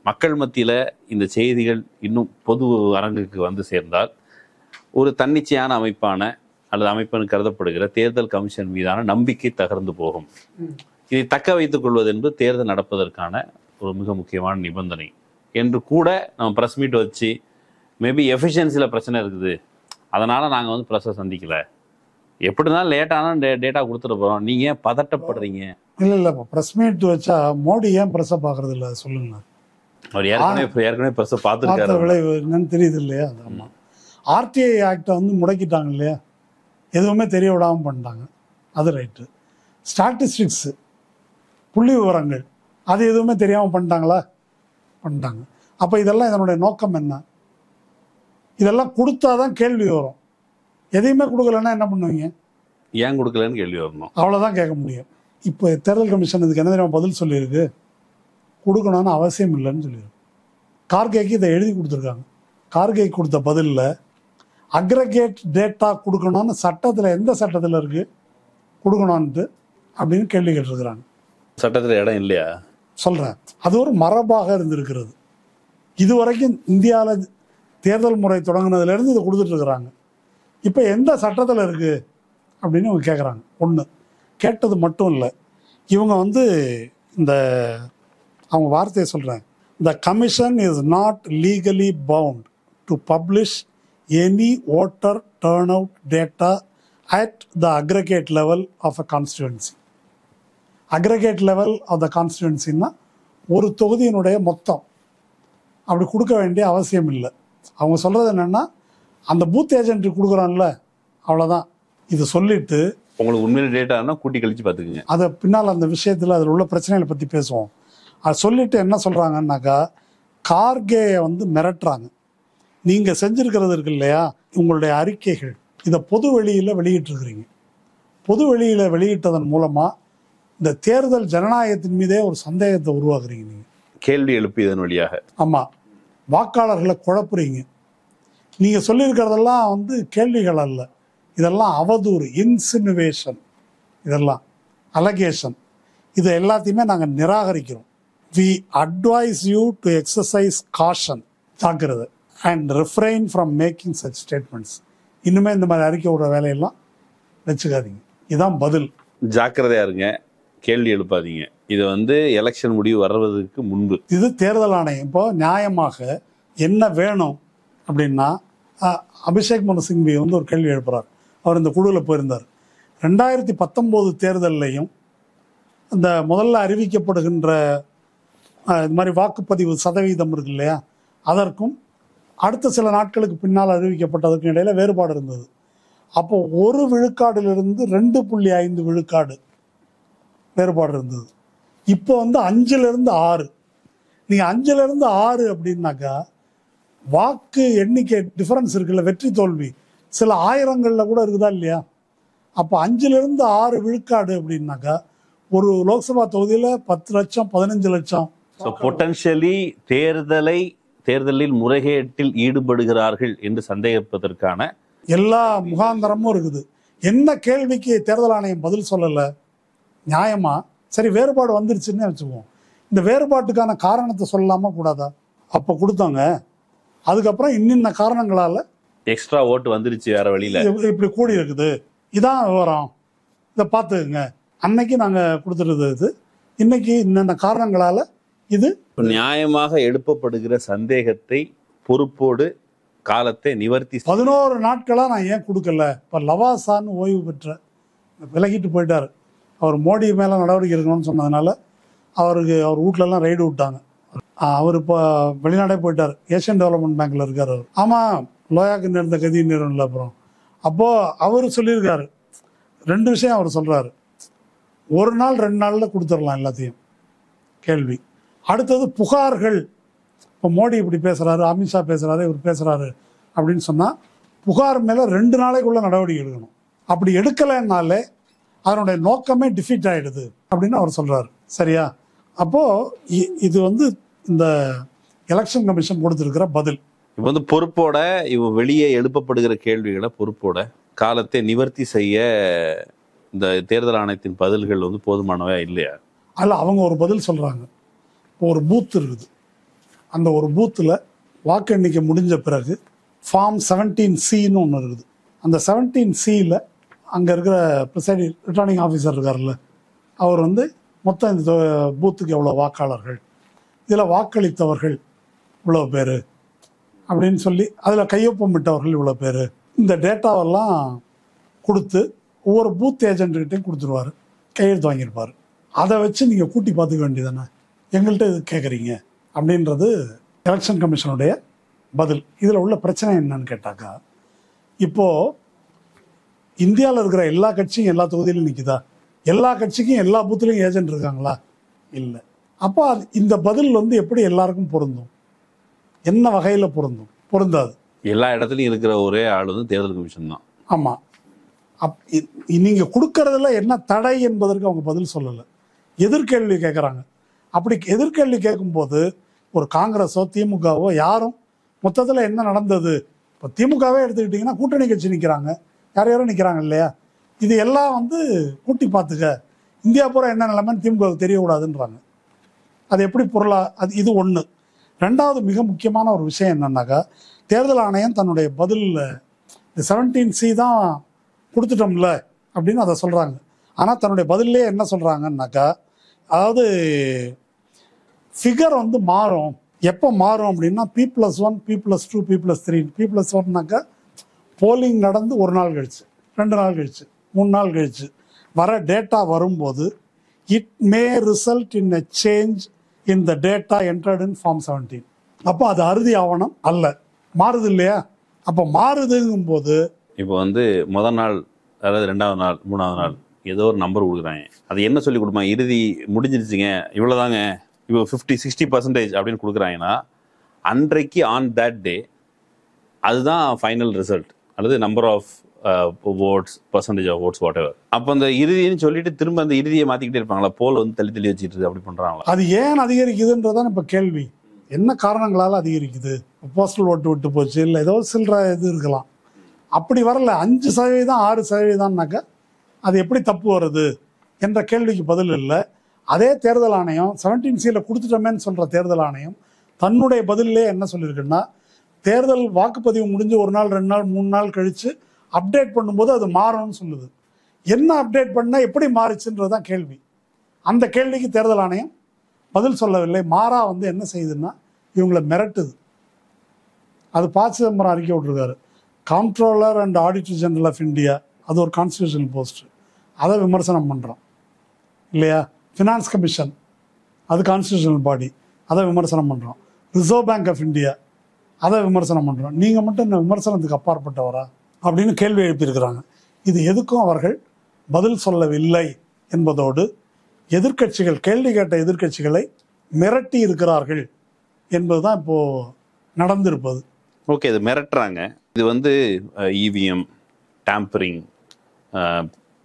மக்கள் மத்தியில் இந்த செய்திகள் இன்னும் பொது அரங்குக்கு வந்து சேர்ந்தால் ஒரு தன்னிச்சையான அமைப்பான அல்லது அமைப்புன்னு கருதப்படுகிற தேர்தல் கமிஷன் மீதான நம்பிக்கை தகர்ந்து போகும். இதை தக்க வைத்துக் கொள்வது என்பது தேர்தல் நடப்பதற்கான ஒரு மிக முக்கியமான நிபந்தனை என்று கூட நம்ம ப்ரெஸ் மீட் வச்சு மேபி எஃபிஷியன்சியில் பிரச்சனை இருக்குது, அதனால் நாங்கள் வந்து ப்ரெஸ்ஸை சந்திக்கலை, எப்படினாலும் லேட்டான டேட்டா கொடுத்துட்டு போகிறோம், நீங்கள் ஏன் பதட்டப்படுறீங்க? இல்லை இப்போ ப்ரெஸ் மீட் வச்சா மோடி ஏன் ப்ரெஸ்ஸை பார்க்கறது இல்லை சொல்லுங்க. அவர் ஏற்கனவே ப்ரெஸ்ஸை பார்த்துருக்காரு, விளைவு என்னன்னு தெரியுது இல்லையா. ஆமாம், ஆர்டிஐ ஆக்டை வந்து முடக்கிட்டாங்க இல்லையா, எதுவுமே தெரிய விடாமல் பண்ணிட்டாங்க, அது ரைட்டு. ஸ்டாட்டிஸ்டிக்ஸு புள்ளி விவரங்கள் அது எதுவுமே தெரியாமல் பண்ணிட்டாங்களா, பண்ணிட்டாங்க. அப்போ இதெல்லாம் இதனுடைய நோக்கம் என்ன? இதெல்லாம் கொடுத்தா தான் கேள்வி வரும். எதையுமே கொடுக்கலன்னா என்ன பண்ணுவீங்க? ஏன் கொடுக்கலன்னு கேள்வி வரணும், அவ்வளோதான் கேட்க முடியும். இப்போ தேர்தல் கமிஷன் இதுக்கு என்ன தெரியுமா பதில் சொல்லியிருக்கு, கொடுக்கணும்னு அவசியம் இல்லைன்னு சொல்லியிருக்கு. கார்கேக்கு இதை எழுதி கொடுத்துருக்காங்க. கார்கே கொடுத்த பதிலில் அக்ரகேட் டேட்டா கொடுக்கணும்னு சட்டத்தில் எந்த சட்டத்தில் இருக்குது கொடுக்கணும்ன்ட்டு அப்படின்னு கேள்வி கேட்டிருக்கிறாங்க. சட்டத்தில் இடம் இல்லையா? சொல்கிறேன், அது ஒரு மரபாக இருந்திருக்கிறது. இதுவரைக்கும் இந்தியாவில் தேர்தல் முறை தொடங்கினதுலேருந்து இதை கொடுத்துட்ருக்குறாங்க. இப்போ எந்த சட்டத்தில் இருக்குது அப்படின்னு இவங்க கேட்குறாங்க. ஒன்று கேட்டது மட்டும் இல்லை, இவங்க வந்து இந்த அவங்க வார்த்தையை சொல்கிறேன், the commission is not legally bound to publish any voter turnout data at the aggregate level of a constituency. Aggregate level of the கான்ஸ்டிடுவன்சின்னா ஒரு தொகுதியினுடைய மொத்தம் அப்படி கொடுக்க வேண்டிய அவசியம் இல்லை. அவங்க சொல்கிறது என்னென்னா அந்த பூத் ஏஜென்ட்டுக்கு கொடுக்குறான்ல அவ்வளோதான். இது சொல்லிவிட்டு உங்களுக்கு உண்மையில டேட்டானா கூட்டி கழிச்சு பார்த்துக்குங்க, அதை பின்னால் அந்த விஷயத்தில் அதில் உள்ள பிரச்சனைகளை பற்றி பேசுவோம். அது சொல்லிவிட்டு என்ன சொல்கிறாங்கன்னாக்கா கார்கேயை வந்து மிரட்டுறாங்க. நீங்கள் செஞ்சுருக்கிறது இருக்கு இல்லையா, உங்களுடைய அறிக்கைகள் இதை பொது வெளியில் வெளியிட்டிருக்கிறீங்க. பொது வெளியில் வெளியிட்டதன் மூலமாக இந்த தேர்தல் ஜனநாயகத்தின் மீதே ஒரு சந்தேகத்தை உருவாக்குறீங்க. நீங்கள் கேள்வி எழுப்பியதன் வழியாக. ஆமாம், வாக்காளர்களை குழப்புறீங்க. நீங்கள் சொல்லியிருக்கிறதெல்லாம் வந்து கேள்விகள் அல்ல, இதெல்லாம் அவதூறு, இன்சினுவேஷன், இதெல்லாம் அலகேஷன். இதை எல்லாத்தையுமே நாங்கள் நிராகரிக்கிறோம். We advise you to exercise caution, ஜாக்கிரதை, and refrain from making such statements. இன்னுமே இந்த மாதிரி அறிக்கை விடுற வேலையெல்லாம் வச்சுக்காதீங்க. இதுதான் பதில். ஜாக்கிரதையா இருங்க. கேள்வி எழுப்பாதீங்க. இது வந்து எலெக்ஷன் முடிவு வர்றதுக்கு முன்பு. இது தேர்தல் ஆணையம் இப்போ நியாயமாக என்ன வேணும் அப்படின்னா, அபிஷேக் மனு சிங்வி வந்து ஒரு கேள்வி எழுப்புறார். அவர் இந்த குழுவில் போயிருந்தார். 2019 தேர்தல்லையும் இந்த முதல்ல அறிவிக்கப்படுகின்ற இது மாதிரி வாக்குப்பதிவு சதவீதம் இருக்கு இல்லையா, அதற்கும் அடுத்த சில நாட்களுக்கு பின்னால் அறிவிக்கப்பட்டதற்கும் இடையில வேறுபாடு இருந்தது. அப்போ 1 விழுக்காடிலிருந்து 2.5 விழுக்காடு வேறுபாடு இருந்தது. இப்போ வந்து 5லிருந்து 6. நீங்கள் 5லிருந்து 6 அப்படின்னாக்கா வாக்கு எண்ணிக்கை டிஃபரன்ஸ் இருக்குல்ல, வெற்றி தோல்வி சில ஆயிரங்களில் கூட இருக்குதா இல்லையா? அப்போ 5லிருந்து 6 விழுக்காடு அப்படின்னாக்கா ஒரு லோக்சபா தொகுதியில் 10 லட்சம் 15 லட்சம். பொட்டன்ஷியலி தேர்தலில் முறைகேட்டில் ஈடுபடுகிறார்கள் என்று சந்தேகிப்பதற்கான எல்லா முகாந்தரமும் இருக்குது. என்ன கேள்விக்கு தேர்தல் ஆணையம் பதில் சொல்லலை நியாயமா? சரி, வேறுபாடு வந்துருச்சுன்னு வச்சுக்குவோம். இந்த வேறுபாட்டுக்கான காரணத்தை சொல்லலாமா கூடாதா? அப்போ கொடுத்தாங்க, அதுக்கப்புறம் இன்னின்ன காரணங்களால எக்ஸ்ட்ரா ஓட்டு வந்துருச்சு, வேற வழியில இப்படி கூடி இருக்குது, இதான் விவரம், இதை பார்த்துக்குங்க, அன்னைக்கு நாங்கள் கொடுத்துருது இது, இன்னைக்கு இன்னென்ன காரணங்களால இது. நியாயமாக எழுப்பப்படுகிற சந்தேகத்தை பொறுப்போடு காலத்தை நிவர்த்தி 11 நாட்களாக நான் ஏன் கொடுக்கல? இப்போ லவாசான்னு ஓய்வு பெற்ற விலகிட்டு போயிட்டார். அவர் மோடி மேலே நடவடிக்கை எடுக்கணும்னு சொன்னதுனால அவர் வீட்டிலலாம் ரைடு விட்டாங்க. அவர் இப்போ வெளிநாடே போயிட்டார். ஏஷியன் டெவலப்மெண்ட் பேங்க்கில் இருக்கார் அவர். ஆமாம், லோயாக்கு நேர்ந்த கதி நேரம்ல. அப்புறம் அப்போது அவர் சொல்லியிருக்காரு 2 விஷயம் அவர் சொல்கிறாரு. 1 நாள் 2 நாளில் கொடுத்துடலாம் எல்லாத்தையும் கேள்வி. அடுத்தது புகார்கள். இப்போ மோடி இப்படி பேசுகிறாரு, அமித்ஷா பேசுகிறாரு, இவர் பேசுகிறாரு அப்படின்னு சொன்னால் புகார் மேலே 2 நாளைக்குள்ளே நடவடிக்கை எடுக்கணும். அப்படி எடுக்கலைன்னாலே அதனுடைய நோக்கமே டிஃபீட் ஆகிடுது அப்படின்னு அவர் சொல்கிறார். சரியா? அப்போது இது வந்து இந்த எலெக்ஷன் கமிஷன் கொடுத்துருக்கிற பதில். இப்போ வந்து பொறுப்போட வெளியே எழுப்பப்படுகிற கேள்விகளை பொறுப்போட காலத்தை நிவர்த்தி செய்ய இந்த தேர்தல் ஆணையத்தின் பதில்கள் வந்து போதுமானவே இல்லையா? அதில் அவங்க ஒரு பதில் சொல்கிறாங்க. இப்போ ஒரு பூத் இருக்குது, அந்த ஒரு பூத்தில் வாக்கு எண்ணிக்கை முடிஞ்ச பிறகு ஃபார்ம் 17C ஒன்று இருக்குது. அந்த 17Cயில் அங்கே இருக்கிற ப்ரிசைடிங் ரிட்டர்னிங் ஆஃபீஸர் இருக்கார்ல, அவர் வந்து மொத்தம் இந்த பூத்துக்கு எவ்வளோ வாக்காளர்கள், இதில் வாக்களித்தவர்கள் இவ்வளோ பேர் அப்படின்னு சொல்லி அதில் கையொப்பமிட்டவர்கள் இவ்வளோ பேர், இந்த டேட்டாவெல்லாம் கொடுத்து ஒவ்வொரு பூத் ஏஜென்ட்கிட்டையும் கொடுத்துருவார், கையெழுத்து வாங்கியிருப்பார். அதை வச்சு நீங்கள் கூட்டி பார்த்துக்க வேண்டியதானே, எங்கள்கிட்ட இது கேட்குறீங்க அப்படின்றது எலெக்ஷன் கமிஷனுடைய பதில். இதில் உள்ள பிரச்சனை என்னன்னு கேட்டாக்கா, இப்போது இந்தியாவில் இருக்கிற எல்லா கட்சியும் எல்லா தொகுதியிலும் நிற்குதா? எல்லா கட்சிக்கும் எல்லா பூத்துலையும் ஏஜென்ட் இருக்காங்களா? இல்லை. அப்போ இந்த பதில் வந்து எப்படி எல்லாருக்கும் பொருந்தும்? என்ன வகையில் பொருந்தும்? பொருந்தாது. எல்லா இடத்துலையும் இருக்கிற ஒரே ஆள் வந்து தேர்தல் கமிஷன் தான். ஆமாம். நீங்கள் கொடுக்கறதுல என்ன தடை என்பதற்கு அவங்க பதில் சொல்லலை, எதிர்கேள்வி கேட்குறாங்க. அப்படி எதிர்கேள்வி கேட்கும்போது ஒரு காங்கிரஸோ திமுகவோ யாரும் மொத்தத்தில் என்ன நடந்தது, இப்போ திமுகவே எடுத்துக்கிட்டிங்கன்னா கூட்டணி கட்சி நிற்கிறாங்க, யார் யாரும் நிற்கிறாங்க இல்லையா, இது எல்லாம் வந்து கூட்டி பார்த்துக்க, இந்தியா பூரா என்ன நிலைமைன்னு திமுகவுக்கு தெரியக்கூடாதுன்றாங்க. அது எப்படி அது இது ஒன்று. 2வது மிக முக்கியமான ஒரு விஷயம் என்னன்னாக்கா, தேர்தல் ஆணையம் தன்னுடைய பதிலில் இந்த 17C தான் கொடுத்துட்டோம்ல அப்படின்னு அதை சொல்கிறாங்க. ஆனால் தன்னுடைய பதிலே என்ன சொல்கிறாங்கன்னாக்கா, அதாவது ஃபிகர் வந்து மாறும். எப்போ மாறும் அப்படின்னா P+1 P+2 P+3. P+1னாக்கா போலிங் நடந்து 1 நாள் கழிச்சு, 2 நாள் கழிச்சு, 3 நாள் கழிச்சு வர டேட்டா வரும்போது it may result in a change in the data entered in form 17. அப்போ அது அறுதி ஆவணம் அல்ல, மாறுது இல்லையா? அப்போ மாறுதுங்கும் போது இப்போ வந்து முதல் நாள், அதாவது 2வது நாள், 3வது நாள் ஏதோ ஒரு நம்பர் கொடுக்குறாங்க. அது என்ன சொல்லி கொடுப்பாங்க? இறுதி முடிஞ்சிருச்சுங்க, இவ்வளோதாங்க, இப்போ 50-60% அப்படின்னு கொடுக்குறாங்கன்னா அன்றைக்கு ஆன் தட் டே அதுதான் ஃபைனல் ரிசல்ட், அல்லது number of votes, percentage of votes, whatever. அப்போ அந்த இறுதின்னு சொல்லிட்டு திரும்ப அந்த இறுதியை மாற்றிக்கிட்டே இருப்பாங்களா? போல் வந்து தள்ளி தள்ளி வச்சுட்டு அப்படி பண்ணுறாங்களா? அது ஏன் அதிகரிக்குதுன்றதான் இப்போ கேள்வி. என்ன காரணங்களால் அதிகரிக்குது? போஸ்டல் ஓட்டு விட்டு போச்சு, இல்லை ஏதோ சில்லற இது இருக்கலாம். அப்படி வரல 5% 6%னாக்கா அது எப்படி தப்பு வருது என்ற கேள்விக்கு பதில் இல்லை. அதே தேர்தல் ஆணையம் 17Cயில் கொடுத்துட்டோமேன்னு சொல்கிற தேர்தல் ஆணையம் தன்னுடைய பதிலே என்ன சொல்லியிருக்குன்னா, தேர்தல் வாக்குப்பதிவு முடிஞ்சு 1 நாள் 2 நாள் 3 நாள் கழித்து அப்டேட் பண்ணும்போது அது மாறும்னு சொல்லுது. என்ன அப்டேட் பண்ணால் எப்படி மாறுச்சுன்றதான் கேள்வி. அந்த கேள்விக்கு தேர்தல் ஆணையம் பதில் சொல்லவில்லை. மாறா என்ன செய்யுதுன்னா இவங்களை மிரட்டுது. அது ப. சிதம்பரம் அறிக்கை விட்டுருக்காரு. Comptroller and auditor general of India, அது ஒரு கான்ஸ்டியூஷனல் போஸ்ட், அதை விமர்சனம் பண்ணுறோம் இல்லையா? ஃபினான்ஸ் கமிஷன், அது கான்ஸ்டியூஷனல் பாடி, அதை விமர்சனம் பண்ணுறோம். ரிசர்வ் பேங்க் ஆஃப் இந்தியா, அதை விமர்சனம் பண்ணுறோம். நீங்கள் மட்டும் இந்த விமர்சனத்துக்கு அப்பாற்பட்டவரா அப்படின்னு கேள்வி எழுப்பியிருக்கிறாங்க. இது எதுக்கும் அவர்கள் பதில் சொல்லவில்லை என்பதோடு எதிர்க்கட்சிகள், கேள்வி கேட்ட எதிர்க்கட்சிகளை மிரட்டி இருக்கிறார்கள் என்பதுதான் இப்போ நடந்திருப்பது. ஓகே, இது மிரட்டுறாங்க. இது இவிஎம் டேம்பரிங்,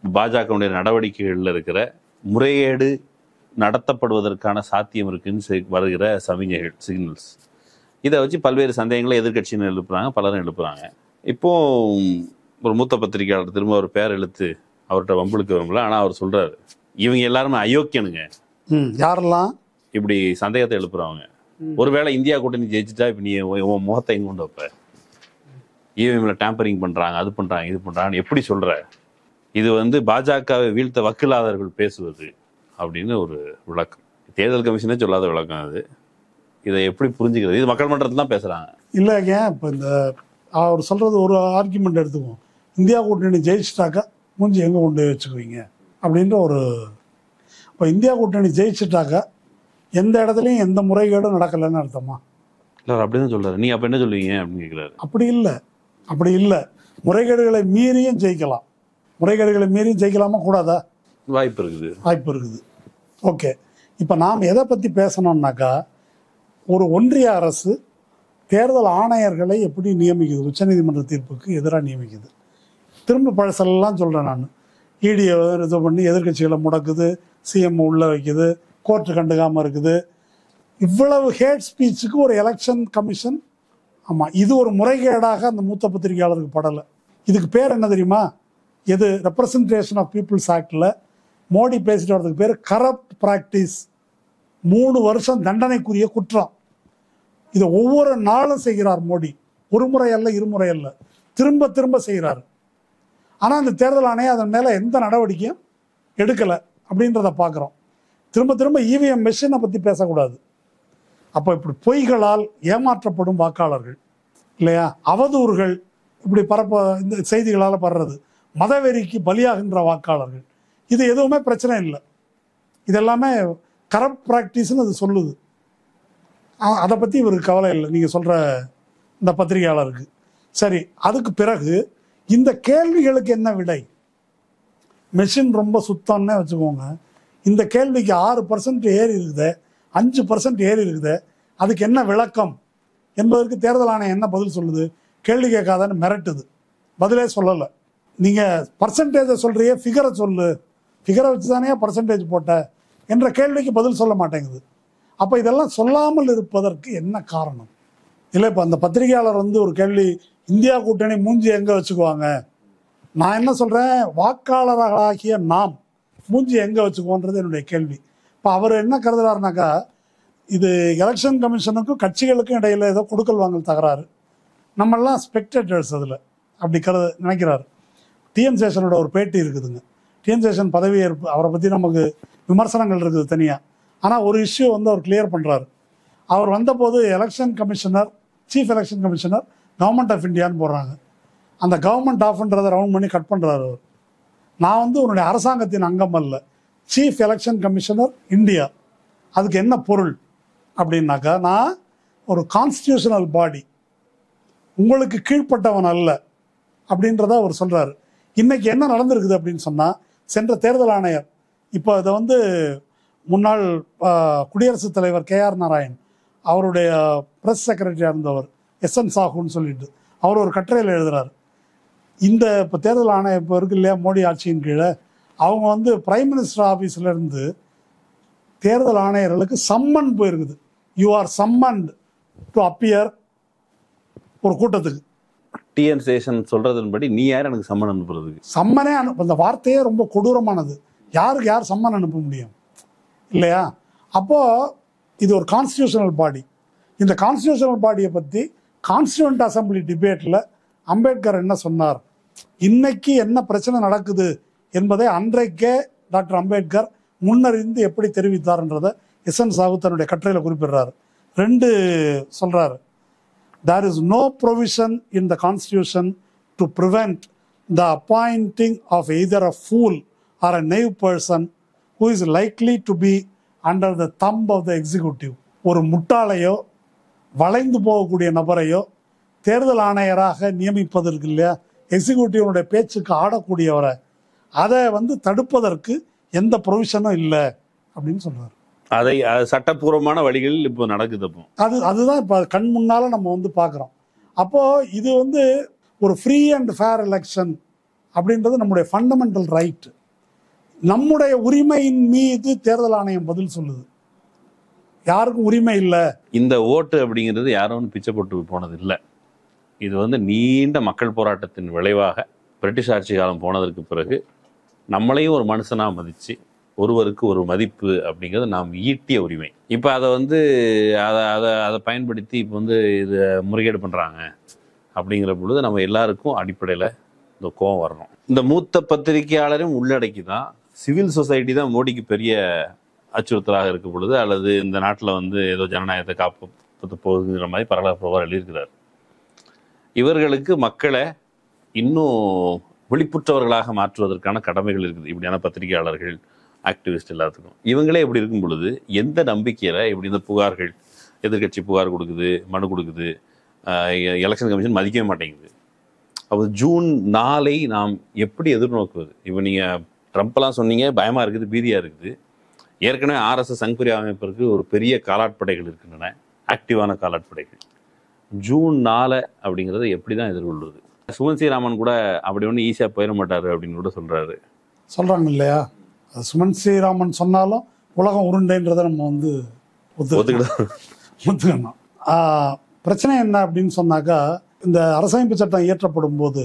பாஜகவுடைய நடவடிக்கைகளில் இருக்கிற முறைகேடு நடத்தப்படுவதற்கான சாத்தியம் இருக்குன்னு வருகிற சமிகைகள், சிக்னல்ஸ். இதை வச்சு பல்வேறு சந்தேகங்களை எதிர்க்கட்சியினர் எழுப்புறாங்க, பலரும் எழுப்புறாங்க. இப்போ ஒரு மூத்த பத்திரிகையாளர் திரும்ப ஒரு பேர் எழுத்து அவர்கிட்ட வம்புழுக்க விரும்பல, ஆனால் அவர் சொல்றாரு இவங்க எல்லாருமே அயோக்கியனுங்க. யாரெல்லாம் இப்படி சந்தேகத்தை எழுப்புறவங்க? ஒருவேளை இந்தியா கூட்டணி ஜெயிச்சுட்டா இப்ப நீ உன் முகத்தை எங்க கொண்டு வைப்ப? இவிஎம்ல டேம்பரிங் பண்றாங்க, அது பண்றாங்க, இது பண்றாங்க எப்படி சொல்ற? இது பாஜகவை வீழ்த்த வக்கில்லாதவர்கள் பேசுவது அப்படின்னு ஒரு விளக்கம். தேர்தல் கமிஷனே சொல்லாத விளக்கம் அது. இதை எப்படி புரிஞ்சுக்கிறது? இது மக்கள் மன்றத்தில் தான் பேசுறாங்க. இல்லைங்க, இப்போ இந்த அவர் சொல்றது ஒரு ஆர்குமெண்ட் எடுத்துக்குவோம். இந்தியா கூட்டணி ஜெயிச்சுட்டாக்கா மூஞ்சி எங்கே கொண்டு வச்சுக்குவீங்க அப்படின்ற ஒரு. இப்போ இந்தியா கூட்டணி ஜெயிச்சுட்டாக்கா எந்த இடத்துலையும் எந்த முறைகேடும் நடக்கலைன்னு அர்த்தமா? இல்லை, அவர் அப்படிதான் சொல்றாரு. நீ அப்போ என்ன சொல்லுவீங்க அப்படின்னு கேட்குறாரு. அப்படி இல்லை. முறைகேடுகளை மீறியும் ஜெயிக்கலாம். முறைகேடுகளை மீறியும் ஜெயிக்கலாமா கூடாதா? வாய்ப்பு இருக்குது. ஓகே, இப்போ நாம் எதை பற்றி பேசணும்னாக்கா, ஒரு ஒன்றிய அரசு தேர்தல் ஆணையர்களை எப்படி நியமிக்குது? உச்சநீதிமன்ற தீர்ப்புக்கு எதிராக நியமிக்குது. திரும்ப பழசெல்லாம் சொல்கிறேன் நான். இடியை ரிசர்வ் பண்ணி எதிர்க்கட்சிகளை முடக்குது, சிஎம் உள்ள வைக்குது, கோர்ட்டு கண்டுக்காமல் இருக்குது. இவ்வளவு ஹேட் ஸ்பீச்சுக்கு ஒரு எலெக்ஷன் கமிஷன். ஆமாம், இது ஒரு முறைகேடாக அந்த மூத்த பத்திரிகையாளருக்கு படலை. இதுக்கு பேர் என்ன தெரியுமா? எது ரெப்ரசன்டேஷன் ஆஃப் பீப்புள்ஸ் ஆக்டில் மோடி பேசிட்டு வரதுக்கு பேர் கரப்ட் ப்ராக்டிஸ். 3 வருஷம் தண்டனைக்குரிய குற்றம். இதை ஒவ்வொரு நாளும் செய்கிறார் மோடி. ஒரு முறை அல்ல, இருமுறை அல்ல, திரும்ப திரும்ப செய்கிறார். ஆனால் அந்த தேர்தல் ஆணையம் அதன் மேலே எந்த நடவடிக்கையும் எடுக்கலை அப்படின்றத பார்க்குறோம். திரும்ப திரும்ப இவிஎம் மெஷினை பற்றி பேசக்கூடாது. அப்போ இப்படி பொய்களால் ஏமாற்றப்படும் வாக்காளர்கள் இல்லையா, அவதூறுகள் இப்படி இந்த செய்திகளால் படுறது, மதவெறிக்கு பலியாகின்ற வாக்காளர்கள், இது எதுவுமே பிரச்சனை இல்லை. இதெல்லாமே கரப்ட் ப்ராக்டிஸ்ன்னு அது சொல்லுது. அதை பற்றி இவருக்கு கவலை இல்லை, நீங்கள் சொல்கிற இந்த பத்திரிகையாளருக்கு. சரி, அதுக்கு பிறகு இந்த கேள்விகளுக்கு என்ன விடை? மெஷின் ரொம்ப சுத்தம்னே வச்சுக்கோங்க. இந்த கேள்விக்கு 6% ஏறி இருக்குது, 5% ஏறி இருக்குது, அதுக்கு என்ன விளக்கம் என்பதற்கு தேர்தல் ஆணையம் என்ன பதில் சொல்லுது? கேள்வி கேட்காதன்னு மிரட்டுது, பதிலே சொல்லலை. நீங்கள் பர்சன்டேஜை சொல்கிறியே, ஃபிகரை சொல்லு, ஃபிகரை வச்சு தானே பர்சன்டேஜ் போட்ட என்ற கேள்விக்கு பதில் சொல்ல மாட்டேங்குது. அப்போ இதெல்லாம் சொல்லாமல் இருப்பதற்கு என்ன காரணம்? இல்லை, இப்போ அந்த பத்திரிகையாளர் ஒரு கேள்வி, இந்தியா கூட்டணி மூஞ்சி எங்கே வச்சுக்குவாங்க? நான் என்ன சொல்கிறேன், வாக்காளர்களாகிய நாம் மூஞ்சி எங்கே வச்சுக்குவோன்றது என்னுடைய கேள்வி. இப்போ அவர் என்ன கருதுறாருனாக்கா, இது எலெக்ஷன் கமிஷனுக்கும் கட்சிகளுக்கும் இடையில் ஏதோ கொடுக்கல் வாங்கல் தகராறு, நம்மெல்லாம் ஸ்பெக்டேட்டர்ஸ் அதில் அப்படி நினைக்கிறாரு. டிஎன் சேஷனோட ஒரு பேட்டி இருக்குதுங்க. டிஎன் சேஷன் பதவியேற்பு, அவரை பற்றி நமக்கு விமர்சனங்கள் இருக்குது தனியாக. ஆனால் ஒரு இஷ்யூ அவர் கிளியர் பண்ணுறாரு. அவர் வந்தபோது election commissioner, chief election commissioner government of இந்தியான்னு போடுறாங்க. அந்த கவர்மெண்ட் ஆஃப்ன்றதை ரவுண்ட் பண்ணி கட் பண்ணுறாரு அவர். நான் உன்னுடைய அரசாங்கத்தின் அங்கம் அல்ல, சீஃப் எலெக்ஷன் கமிஷனர் இந்தியா. அதுக்கு என்ன பொருள் அப்படின்னாக்கா, நான் ஒரு கான்ஸ்டியூஷனல் பாடி, உங்களுக்கு கீழ்ப்பட்டவன் அல்ல அப்படின்றத அவர் சொல்கிறாரு. இன்றைக்கி என்ன நடந்திருக்குது அப்படின்னு சொன்னால், சென்ற தேர்தல் ஆணையர், இப்போ இதை முன்னாள் குடியரசுத் தலைவர் KR நாராயண், அவருடைய ப்ரெஸ் செக்ரட்டரியாக இருந்தவர் SN சாஹூன்னு சொல்லிட்டு, அவர் ஒரு கட்டுரையில் எழுதுகிறார். இந்த இப்போ தேர்தல் ஆணையம் இப்போ இருக்கு இல்லையா, மோடி ஆட்சியின் கீழே, அவங்க பிரைம் மினிஸ்டர் ஆஃபீஸ்லேருந்து தேர்தல் ஆணையர்களுக்கு சம்மன் போயிருக்குது. யூ ஆர் சம்மன்ட் டு அப்பியர் ஒரு கூட்டத்துக்கு. டிஎன் சேஷன் சொல்றதன்படி நீ யார் எனக்கு சம்மன் அனுப்புறதுக்கு? சம்மனே அந்த வார்த்தையே ரொம்ப கொடூரமானது. யாருக்கு யார் சம்மன் அனுப்ப முடியும் இல்லையா? அப்போது இது ஒரு கான்ஸ்டியூஷனல் பாடி. இந்த கான்ஸ்டியூஷனல் பாடியை பற்றி கான்ஸ்டியூண்ட் அசம்பிளி டிபேட்டில் அம்பேத்கர் என்ன சொன்னார், இன்னைக்கு என்ன பிரச்சனை நடக்குது என்பதை அன்றைக்கே டாக்டர் அம்பேத்கர் முன்னறிந்து எப்படி தெரிவித்தார்ன்றதை எஸ்என் சாகு தன்னுடைய கட்டுரையில் குறிப்பிடுறாரு. 2 சொல்றாரு. There is no provision in the constitution to prevent the appointing of either a fool or a naive person who is likely to be under the thumb of the executive. ஒரு முட்டாளையோ வளைந்து போகக்கூடிய நபரையோ தேர்தல் ஆணையராக நியமிப்பதற்கு இல்லையா, எக்ஸிக்யூட்டிவனுடைய பேச்சுக்கு ஆடக்கூடியவரை, அதை தடுப்பதற்கு எந்த ப்ரொவிஷனும் இல்லை அப்படின்னு சொல்றாரு. அதை சட்டப்பூர்வமான வழிகளில் இப்போ நடக்குது. அதுதான் இப்போ கண் முன்னால நம்ம பார்க்குறோம். அப்போ இது ஒரு ஃப்ரீ அண்ட் ஃபேர் எலெக்ஷன் அப்படின்றது நம்முடைய ஃபண்டமெண்டல் ரைட். நம்முடைய உரிமையின் மீது தேர்தல் ஆணையம் பதில் சொல்லுது. யாருக்கும் உரிமை இல்லை. இந்த ஓட்டு அப்படிங்கிறது யாரும் பிச்சை போட்டு போனது இல்லை. இது நீண்ட மக்கள் போராட்டத்தின் விளைவாக பிரிட்டிஷ் ஆட்சி காலம் போனதற்கு பிறகு நம்மளையும் ஒரு மனுஷனாக மதித்து ஒருவருக்கு ஒரு மதிப்பு அப்படிங்கிறது நாம் ஈட்டிய உரிமை. இப்போ அதை அதை பயன்படுத்தி இப்போ இது முறைகேடு பண்ணுறாங்க அப்படிங்கிற பொழுது நம்ம எல்லாருக்கும் அடிப்படையில் இந்த கோபம் வரணும். இந்த மூத்த பத்திரிகையாளரும் உள்ளடக்கி தான் சிவில் சொசைட்டி தான் மோடிக்கு பெரிய அச்சுறுத்தலாக இருக்க பொழுது, அல்லது இந்த நாட்டில் ஏதோ ஜனநாயகத்தை காப்பாற்ற போகுதுங்கிற மாதிரி பரவலாக பிரபாகர் எழுதியிருக்கிறார். இவர்களுக்கு மக்களை இன்னும் விழிப்புற்றவர்களாக மாற்றுவதற்கான கடமைகள் இருக்குது. இப்படியான பத்திரிகையாளர்கள், ஆக்டிவிஸ்ட் எல்லாத்துக்கும் இவங்களே இப்படி இருக்கும் பொழுது எந்த நம்பிக்கையில் இப்படி இந்த புகார்கள், எதிர்கட்சி புகார் கொடுக்குது, மனு கொடுக்குது, எலெக்ஷன் கமிஷன் மதிக்கவே மாட்டேங்குது. அப்போ ஜூன் 4 நாம் எப்படி எதிர்நோக்குவது? இப்போ நீங்கள் ட்ரம்ப்லாம் சொன்னீங்க, பயமாக இருக்குது, பீதியாக இருக்குது. ஏற்கனவே ஆர்எஸ்எஸ் சங்பரியா அமைப்பிற்கு ஒரு பெரிய காலாட்படைகள் இருக்கின்றன, ஆக்டிவான காலாட்படைகள். ஜூன் 4 அப்படிங்கிறத எப்படி தான் எதிர்கொள்வது? சுமன் ஸ்ரீராமன் கூட அப்படி ஒன்றும் ஈஸியாக போயிட மாட்டார் அப்படின்னு கூட சொல்கிறாங்க இல்லையா? சுமன் ஸ்ரீராமன் சொன்னாலும் உலகம் உருண்டைன்றதை நம்ம ஒத்துக்கணும். பிரச்சனை என்ன அப்படின்னு சொன்னாக்கா, இந்த அரசமைப்பு சட்டம் இயற்றப்படும் போது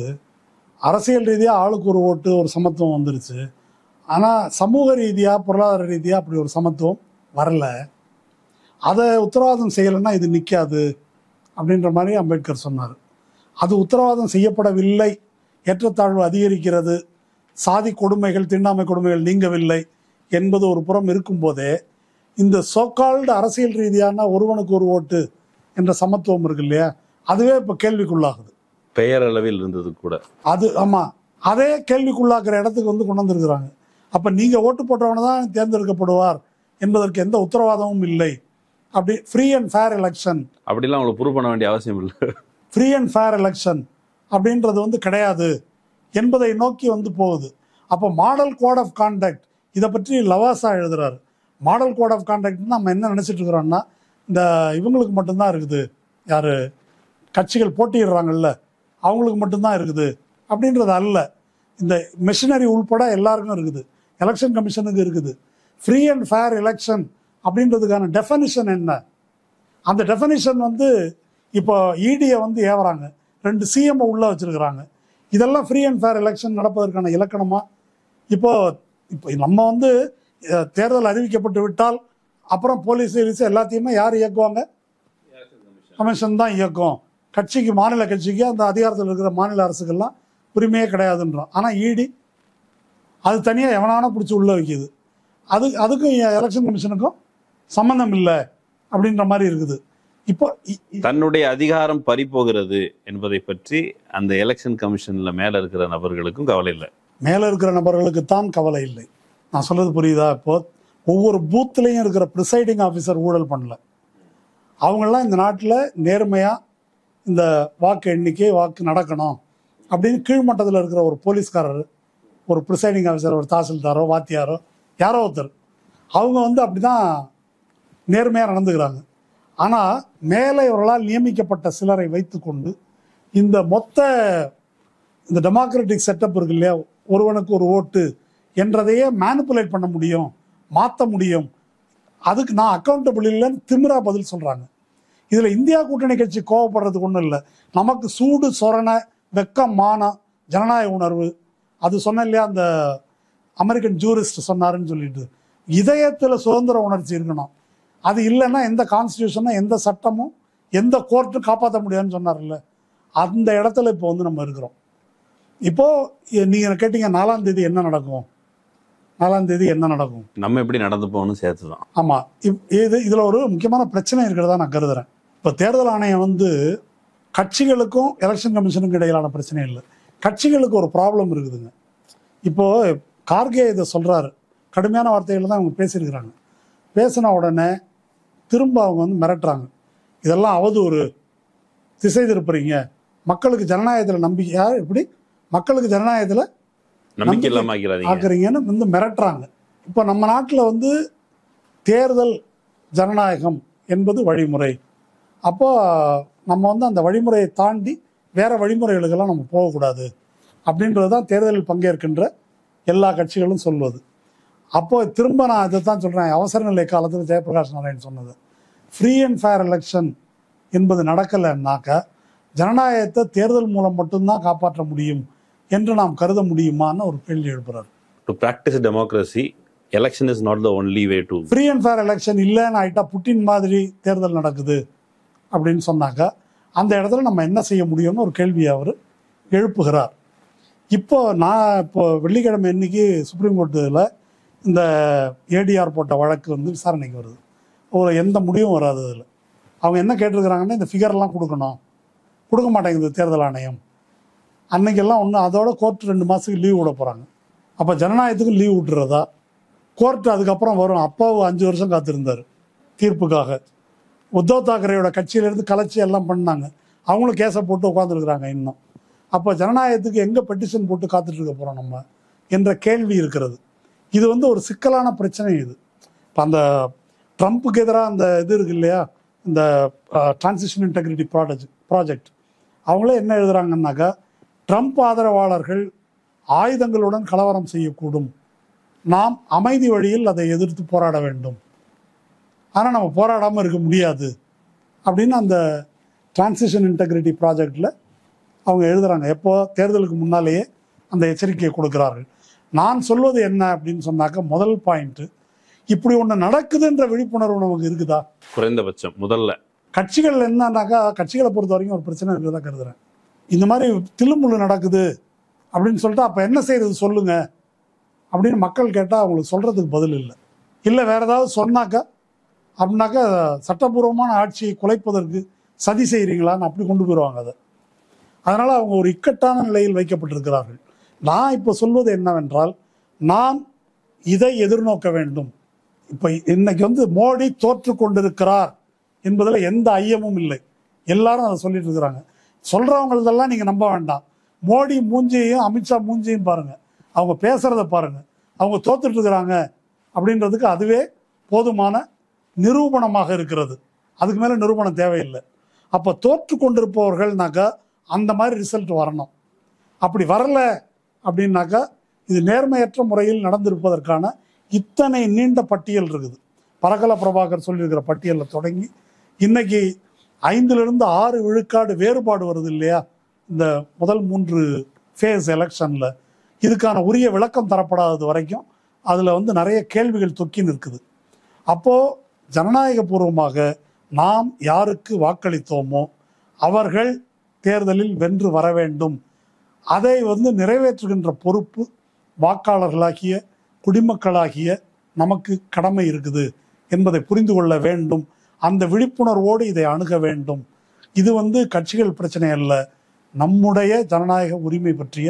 அரசியல் ரீதியாக ஆளுக்கு ஒரு ஓட்டு, ஒரு சமத்துவம் வந்துருச்சு. ஆனால் சமூக ரீதியாக, பொருளாதார ரீதியாக அப்படி ஒரு சமத்துவம் வரல. அதை உத்தரவாதம் செய்யலைன்னா இது நிற்காது அப்படின்ற மாதிரி அம்பேத்கர் சொன்னார். அது உத்தரவாதம் செய்யப்படவில்லை, ஏற்றத்தாழ்வு அதிகரிக்கிறது, சாதி கொடுமைகள், தீண்டாமை கொடுமைகள் நீங்கவில்லை என்பது ஒரு புறம் இருக்கும்போதே, இந்த சோகால்டு அரசியல் ரீதியான ஒருவனுக்கு ஒரு ஓட்டு என்ற சமத்துவம் இருக்கு இல்லையா, அதுவே இப்போ கேள்விக்குள்ளாகுது. பெயரளவில் இருந்தது கூட அது ஆமாம், அதே கேள்விக்குள்ளாக்குற இடத்துக்கு கொண்டு வந்துருக்குறாங்க. அப்போ நீங்கள் ஓட்டு போட்டவன தான் தேர்ந்தெடுக்கப்படுவார் என்பதற்கு எந்த உத்தரவாதமும் இல்லை. அப்படி ஃப்ரீ அண்ட் ஃபேர் எலெக்ஷன் அப்படிலாம் அவங்களை ப்ரூவ் பண்ண வேண்டிய அவசியம் இல்லை. ஃப்ரீ அண்ட் ஃபேர் எலெக்ஷன் அப்படின்றது கிடையாது என்பதை நோக்கி போகுது. அப்போ மாடல் கோட் ஆஃப் கான்டக்ட், இதை பற்றி லவாசா எழுதுறாரு. மாடல் கோட் ஆஃப் கான்டக்ட் நம்ம என்ன நினச்சிட்டு இருக்கிறோம்னா, இந்த இவங்களுக்கு மட்டும்தான் இருக்குது, யார் கட்சிகள் போட்டிடுறாங்கல்ல அவங்களுக்கு மட்டும்தான் இருக்குது அப்படின்றது அல்ல. இந்த மெஷினரி உள்பட எல்லாருக்கும் இருக்குது, எலெக்ஷன் கமிஷனுக்கு இருக்குது. ஃப்ரீ அண்ட் ஃபேர் எலெக்ஷன் அப்படின்றதுக்கான டெஃபனிஷன் என்ன? அந்த டெஃபனிஷன் இப்போ இடியை ஏவறாங்க, 2 சிஎம் உள்ளே வச்சுருக்கிறாங்க. இதெல்லாம் ஃப்ரீ அண்ட் ஃபேர் எலெக்ஷன் நடப்பதற்கான இலக்கணமா? இப்போ நம்ம தேர்தல் அறிவிக்கப்பட்டு விட்டால் அப்புறம் போலீஸ் எல்லாத்தையுமே யார் இயக்குவாங்க? கமிஷன் தான் இயக்கும். கட்சிக்கு, மாநில கட்சிக்கு, அந்த அதிகாரத்தில் இருக்கிற மாநில அரசுக்கெல்லாம் உரிமையே கிடையாதுன்றோம். ஆனால் இடி அது தனியாக எவனான பிடிச்சி உள்ளே வைக்கிது. அதுக்கும் எலெக்ஷன் கமிஷனுக்கும் சம்மந்தம் இல்லை அப்படின்ற மாதிரி இருக்குது. இப்போ தன்னுடைய அதிகாரம் பறிபோகிறது என்பதை பற்றி அந்த எலெக்ஷன் கமிஷன்ல மேல இருக்கிற நபர்களுக்கும் கவலை இல்லை. மேல இருக்கிற நபர்களுக்கு தான் கவலை இல்லை. நான் சொல்றது புரியுதா? இப்போ ஒவ்வொரு பூத்துலையும் இருக்கிற ப்ரிசைடிங் ஆஃபீஸர் ஊழல் பண்ணல. அவங்கெல்லாம் இந்த நாட்டில் நேர்மையாக இந்த வாக்கு எண்ணிக்கை, வாக்கு நடக்கணும் அப்படின்னு கீழ்மட்டத்தில் இருக்கிற ஒரு போலீஸ்காரர், ஒரு ப்ரிசைடிங் ஆஃபீஸர், ஒரு தாசில்தாரோ வாத்தியாரோ யாரோ ஒருத்தர், அவங்க அப்படி தான் நேர்மையாக நடந்துக்கிறாங்க. ஆனால் மேலே இவர்களால் நியமிக்கப்பட்ட சிலரை வைத்துக்கொண்டு இந்த மொத்த இந்த டெமோக்ராட்டிக் செட்டப் இருக்கு இல்லையா, ஒருவனுக்கு ஒரு ஓட்டு என்றதையே மேனிப்புலேட் பண்ண முடியும், மாற்ற முடியும். அதுக்கு நான் அக்கௌண்டபிள் இல்லைன்னு திமிரா பதில் சொல்கிறாங்க. இதில் இந்தியா கூட்டணி கட்சி கோவப்படுறதுக்கு ஒன்றும் இல்லை. நமக்கு சூடு, சொரணை, வெக்கம், மானம், ஜனநாயக உணர்வு, அது சொன்ன இல்லையா அந்த அமெரிக்கன் ஜூரிஸ்ட் சொன்னாருன்னு சொல்லிட்டு, இதயத்தில் சுதந்திர உணர்ச்சி இருக்கணும். அது இல்லைன்னா எந்த கான்ஸ்டியூஷனும், எந்த சட்டமும், எந்த கோர்ட்டும் காப்பாற்ற முடியாதுன்னு சொன்னார்ல, அந்த இடத்துல இப்போ நம்ம இருக்கிறோம். இப்போது நீங்கள் கேட்டீங்க 4ஆம் தேதி என்ன நடக்கும்? 4ஆம் தேதி என்ன நடக்கும், நம்ம எப்படி நடந்து போகணும் சேர்த்து தான். ஆமா. இதுல ஒரு முக்கியமான பிரச்சனை இருக்கிறதா நான் கருதுறேன். இப்ப தேர்தல் ஆணையம் வந்து கட்சிகளுக்கும் எலெக்ஷன் கமிஷனுக்கும் இடையிலான பிரச்சனை இல்லை, கட்சிகளுக்கு ஒரு ப்ராப்ளம் இருக்குதுங்க. இப்போ கார்கே இதை சொல்றாரு, கடுமையான வார்த்தைகள் தான் அவங்க பேசியிருக்கிறாங்க. பேசின உடனே திரும்ப அவங்க வந்து மிரட்டுறாங்க, இதெல்லாம் அவதூறு, திசை திருப்புறீங்க, மக்களுக்கு ஜனநாயகத்தில் நம்பிக்கையா, எப்படி மக்களுக்கு ஜனநாயகத்தில் நம்பிக்கை இல்லாம ஆக்குறீங்கன்னு வந்து மிரட்டுறாங்க. இப்போ நம்ம நாட்டில் வந்து தேர்தல் ஜனநாயகம் என்பது வழிமுறை. அப்போ நம்ம வந்து அந்த வழிமுறையை தாண்டி வேற வழிமுறைகளுக்கெல்லாம் நம்ம போகக்கூடாது அப்படின்றது தான் தேர்தலில் பங்கேற்கின்ற எல்லா கட்சிகளும் சொல்வது. அப்போ திரும்ப நான் இதை தான் சொல்கிறேன், அவசர நிலை காலத்தில் ஜெயபிரகாஷ் நாராயண் சொன்னது, ஃப்ரீ அண்ட் ஃபேர் எலெக்ஷன் என்பது நடக்கலைன்னாக்கா ஜனநாயகத்தை தேர்தல் மூலம் மட்டும்தான் காப்பாற்ற முடியும் என்று நாம் கருத முடியுமான்னு ஒரு கேள்வி எழுப்புறாரு. To practice democracy, election is not the only way to. Free and fair election இல்லைன்னு ஆயிட்டா புட்டின் மாதிரி தேர்தல் நடக்குது அப்படின்னு சொன்னாக்கா அந்த இடத்துல நம்ம என்ன செய்ய முடியும்னு ஒரு கேள்வியை அவர் எழுப்புகிறார். இப்போ வெள்ளிக்கிழமை இன்னைக்கு சுப்ரீம் கோர்ட்டில் இந்த ஏடிஆர் போட்ட வழக்கு வந்து விசாரணைக்கு வருது. எந்த முடிவும் வராது. அதில் அவங்க என்ன கேட்டிருக்கிறாங்கன்னா, இந்த ஃபிகர்லாம் கொடுக்க மாட்டேங்குது தேர்தல் ஆணையம் அன்னைக்கெல்லாம் ஒன்று. அதோட கோர்ட் 2 மாதத்துக்கு லீவ் விட போகிறாங்க. அப்போ ஜனநாயகத்துக்கு லீவ் விட்டுறதா? கோர்ட் அதுக்கப்புறம் வரும். அப்பாவு 5 வருஷம் காத்திருந்தார் தீர்ப்புக்காக. உத்தவ் தாக்கரேயோட கட்சியிலேருந்து கலைச்சி எல்லாம் பண்ணாங்க, அவங்களும் கேஸை போட்டு உட்காந்துருக்குறாங்க இன்னும். அப்போ ஜனநாயகத்துக்கு எங்கே பெட்டிஷன் போட்டு காத்துட்டு இருக்க போகிறோம் நம்ம என்ற கேள்வி இருக்கிறது. இது வந்து ஒரு சிக்கலான பிரச்சனை. இது இப்போ அந்த ட்ரம்ப்புக்கு எதிராக அந்த இது இருக்கு இல்லையா, இந்த டிரான்சிஷன் இன்டெகிரிட்டி ப்ராஜெக்ட், அவங்களே என்ன எழுதுறாங்கன்னாக்கா, ட்ரம்ப் ஆதரவாளர்கள் ஆயுதங்களுடன் கலவரம் செய்யக்கூடும், நாம் அமைதி வழியில் அதை எதிர்த்து போராட வேண்டும், ஆனால் நம்ம போராடாமல் இருக்க முடியாது அப்படின்னு அந்த டிரான்சிஷன் இன்டெகிரிட்டி ப்ராஜெக்டில் அவங்க எழுதுகிறாங்க. எப்போ தேர்தலுக்கு முன்னாலேயே அந்த எச்சரிக்கையை கொடுக்குறார்கள். நான் சொல்வது என்ன அப்படின்னு சொன்னாக்க, முதல் பாயிண்ட்டு, இப்படி ஒன்று நடக்குதுன்ற விழிப்புணர்வு நமக்கு இருக்குதா? குறைந்தபட்சம் முதல்ல கட்சிகள் என்னன்னாக்கா, கட்சிகளை பொறுத்த வரைக்கும் ஒரு பிரச்சனை இருக்குதா கருதுறேன். இந்த மாதிரி தில்லுமுள்ளு நடக்குது அப்படின்னு சொல்லிட்டு அப்போ என்ன செய்யறது சொல்லுங்க அப்படின்னு மக்கள் கேட்டால் அவங்களுக்கு சொல்றதுக்கு பதில் இல்லை. இல்லை வேற ஏதாவது சொன்னாக்கா அப்படின்னாக்கா சட்டபூர்வமான ஆட்சியை குலைப்பதற்கு சதி செய்கிறீங்களான்னு அப்படி கொண்டு போயிடுவாங்க அதை. அதனால அவங்க ஒரு இக்கட்டான நிலையில் வைக்கப்பட்டிருக்கிறார்கள். நான் இப்போ சொல்வது என்னவென்றால், நாம் இதை எதிர்நோக்க வேண்டும். இப்போ இன்னைக்கு வந்து மோடி தோற்று கொண்டிருக்கிறார் என்பதில் எந்த ஐயமும் இல்லை, எல்லாரும் அதை சொல்லிட்டு இருக்கிறாங்க. சொல்றவங்களதெல்லாம் நீங்க நம்ப வேண்டாம். மோடி மூஞ்சியையும் அமித்ஷா மூஞ்சியும் பாருங்க, அவங்க பேசுறத பாருங்க, அவங்க தோத்துட்டு இருக்கிறாங்க அப்படின்றதுக்கு அதுவே போதுமான நிரூபணமாக இருக்கிறது. அதுக்கு மேல நிரூபணம் தேவையில்லை. அப்போ தோற்று கொண்டிருப்பவர்கள்னாக்கா அந்த மாதிரி ரிசல்ட் வரணும். அப்படி வரல அப்படின்னாக்கா இது நேர்மையற்ற முறையில் நடந்திருப்பதற்கான இத்தனை நீண்ட பட்டியல் இருக்குது. பரகல பிரபாகர் சொல்லியிருக்கிற பட்டியலில் தொடங்கி இன்னைக்கு 5லிருந்து 6 விழுக்காடு வேறுபாடு வருது இல்லையா இந்த முதல் 3 ஃபேஸ் எலெக்ஷனில். இதுக்கான உரிய விளக்கம் தரப்படாதது வரைக்கும் அதில் வந்து நிறைய கேள்விகள் தொக்கி நிற்குது. அப்போது ஜனநாயகபூர்வமாக நாம் யாருக்கு வாக்களித்தோமோ அவர்கள் தேர்தலில் வென்று வர வேண்டும். அதை வந்து நிறைவேற்றுகின்ற பொறுப்பு வாக்காளர்களாகிய குடிமக்களாகிய நமக்கு கடமை இருக்குது என்பதை புரிந்து கொள்ள வேண்டும். அந்த விழிப்புணர்வோடு இதை அணுக வேண்டும். இது வந்து கட்சிகள் பிரச்சனை அல்ல, நம்முடைய ஜனநாயக உரிமை பற்றிய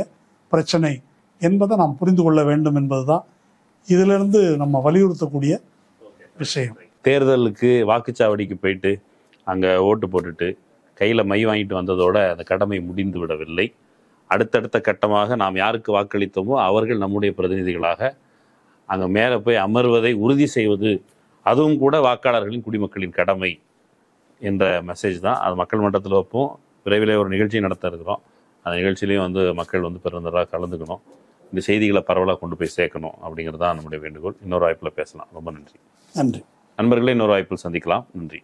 பிரச்சனை என்பதை நாம் புரிந்து கொள்ள வேண்டும் என்பதுதான் இதிலிருந்து நம்ம வலியுறுத்தக்கூடிய விஷயம். தேர்தலுக்கு வாக்குச்சாவடிக்கு போயிட்டு அங்கே ஓட்டு போட்டுட்டு கையில் மை வாங்கிட்டு வந்ததோட அந்த கடமை முடிந்து விடவில்லை. அடுத்தடுத்த கட்டமாக நாம் யாருக்கு வாக்களித்தோமோ அவர்கள் நம்முடைய பிரதிநிதிகளாக அங்கே மேலே போய் அமர்வதை உறுதி செய்வது, அதுவும் கூட வாக்காளர்களின் குடிமக்களின் கடமை என்ற மெசேஜ் தான். அது மக்கள் மன்றத்தில் வைப்போம். விரைவில் ஒரு நிகழ்ச்சி நடத்த இருக்கிறோம். அந்த நிகழ்ச்சியிலையும் வந்து மக்கள் வந்து பெருந்தராக கலந்துக்கணும், இந்த செய்திகளை பரவலாக கொண்டு போய் சேர்க்கணும் அப்படிங்கிறது தான் நம்முடைய வேண்டுகோள். இன்னொரு வாய்ப்பில் பேசலாம். ரொம்ப நன்றி. நன்றி நண்பர்களே, இன்னொரு வாய்ப்பில் சந்திக்கலாம். நன்றி.